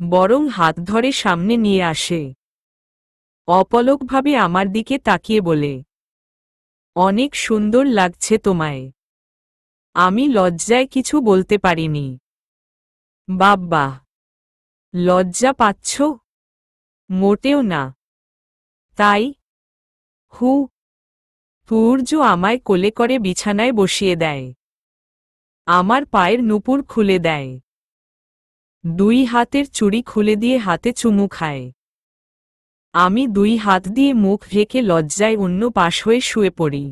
বরং হাত ধরে সামনে নিয়ে আসে। অপলকভাবে আমার দিকে তাকিয়ে বলে, অনেক সুন্দর লাগছে তোমায়। আমি লজ্জায় কিছু বলতে পারিনি। বাব্বা, লজ্জা পাচ্ছ? মোটেও না। তাই? তুর্য আমায় কোলে করে বিছানায় বসিয়ে দেয়। আমার পায়ের নূপুর খুলে দেয়। 2 হাতের চুড়ি খুলে দিয়ে হাতে চুমু খায়। আমি 2 হাত দিয়ে মুখ ঢেকে লজ্জায় অন্য পাশ হয়ে শুয়ে পড়ি।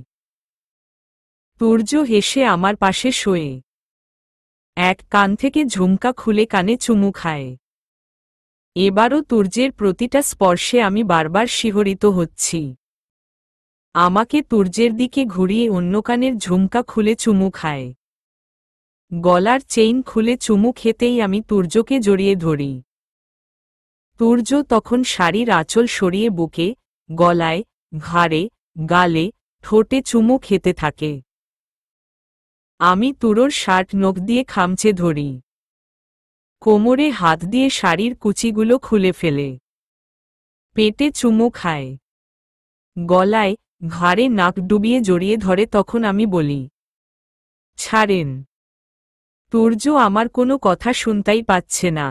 তুর্য হেসে আমার পাশে শোয়ে। এক কান থেকে ঝুমকা খুলে কানে চুমু খায়। এবারও তুর্যের প্রতিটা স্পর্শে আমি বারবার শিহরিত হচ্ছি। আমাকে তুর্যের দিকে ঘুরিয়ে অন্য কানের ঝুমকা খুলে চুমু খায়। গলার চেইন খুলে চুমু খেতেই আমি তুর্যকে জড়িয়ে ধরি। তুর্য তখন শাড়ির আঁচল সরিয়ে বুকে, গলায়, ঘাড়ে, গালে, ঠোঁটে চুমু খেতে থাকে। আমি তুরোর শার্ট নখ দিয়ে খামচে ধরি। কোমরে হাত দিয়ে শাড়ির কুচিগুলো খুলে ফেলে। পেটে চুমু খায়। গলায়, ঘাড়ে নাক ডুবিয়ে জড়িয়ে ধরে। তখন আমি বলি, ছাড়েন। তুর্য আমার কোনো কথা শুনতেই পাচ্ছে না।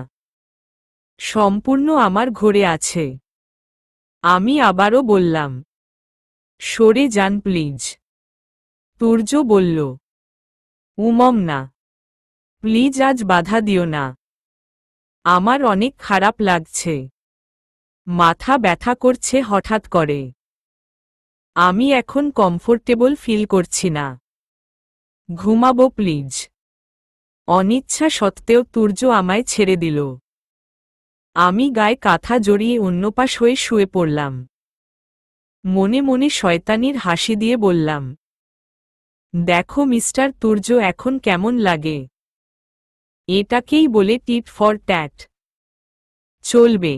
সম্পূর্ণ আমার ঘরে আছে। আমি আবারও বললাম, সরে যান প্লিজ। তুর্য বলল, না, প্লিজ আজ বাধা দিও না। আমার অনেক খারাপ লাগছে। মাথা ব্যথা করছে হঠাৎ করে। আমি এখন কমফোর্টেবল ফিল করছি না। ঘুমাবো প্লিজ। অনিচ্ছা সত্ত্বেও তুর্য আমায় ছেড়ে দিল। আমি গায়ে কাঁথা জড়িয়ে অন্যপাশ হয়ে শুয়ে পড়লাম। মনে মনে শয়তানির হাসি দিয়ে বললাম, দেখো মিস্টার তুর্য এখন কেমন লাগে। এটাকেই বলে টিট ফর ট্যাট। চলবে।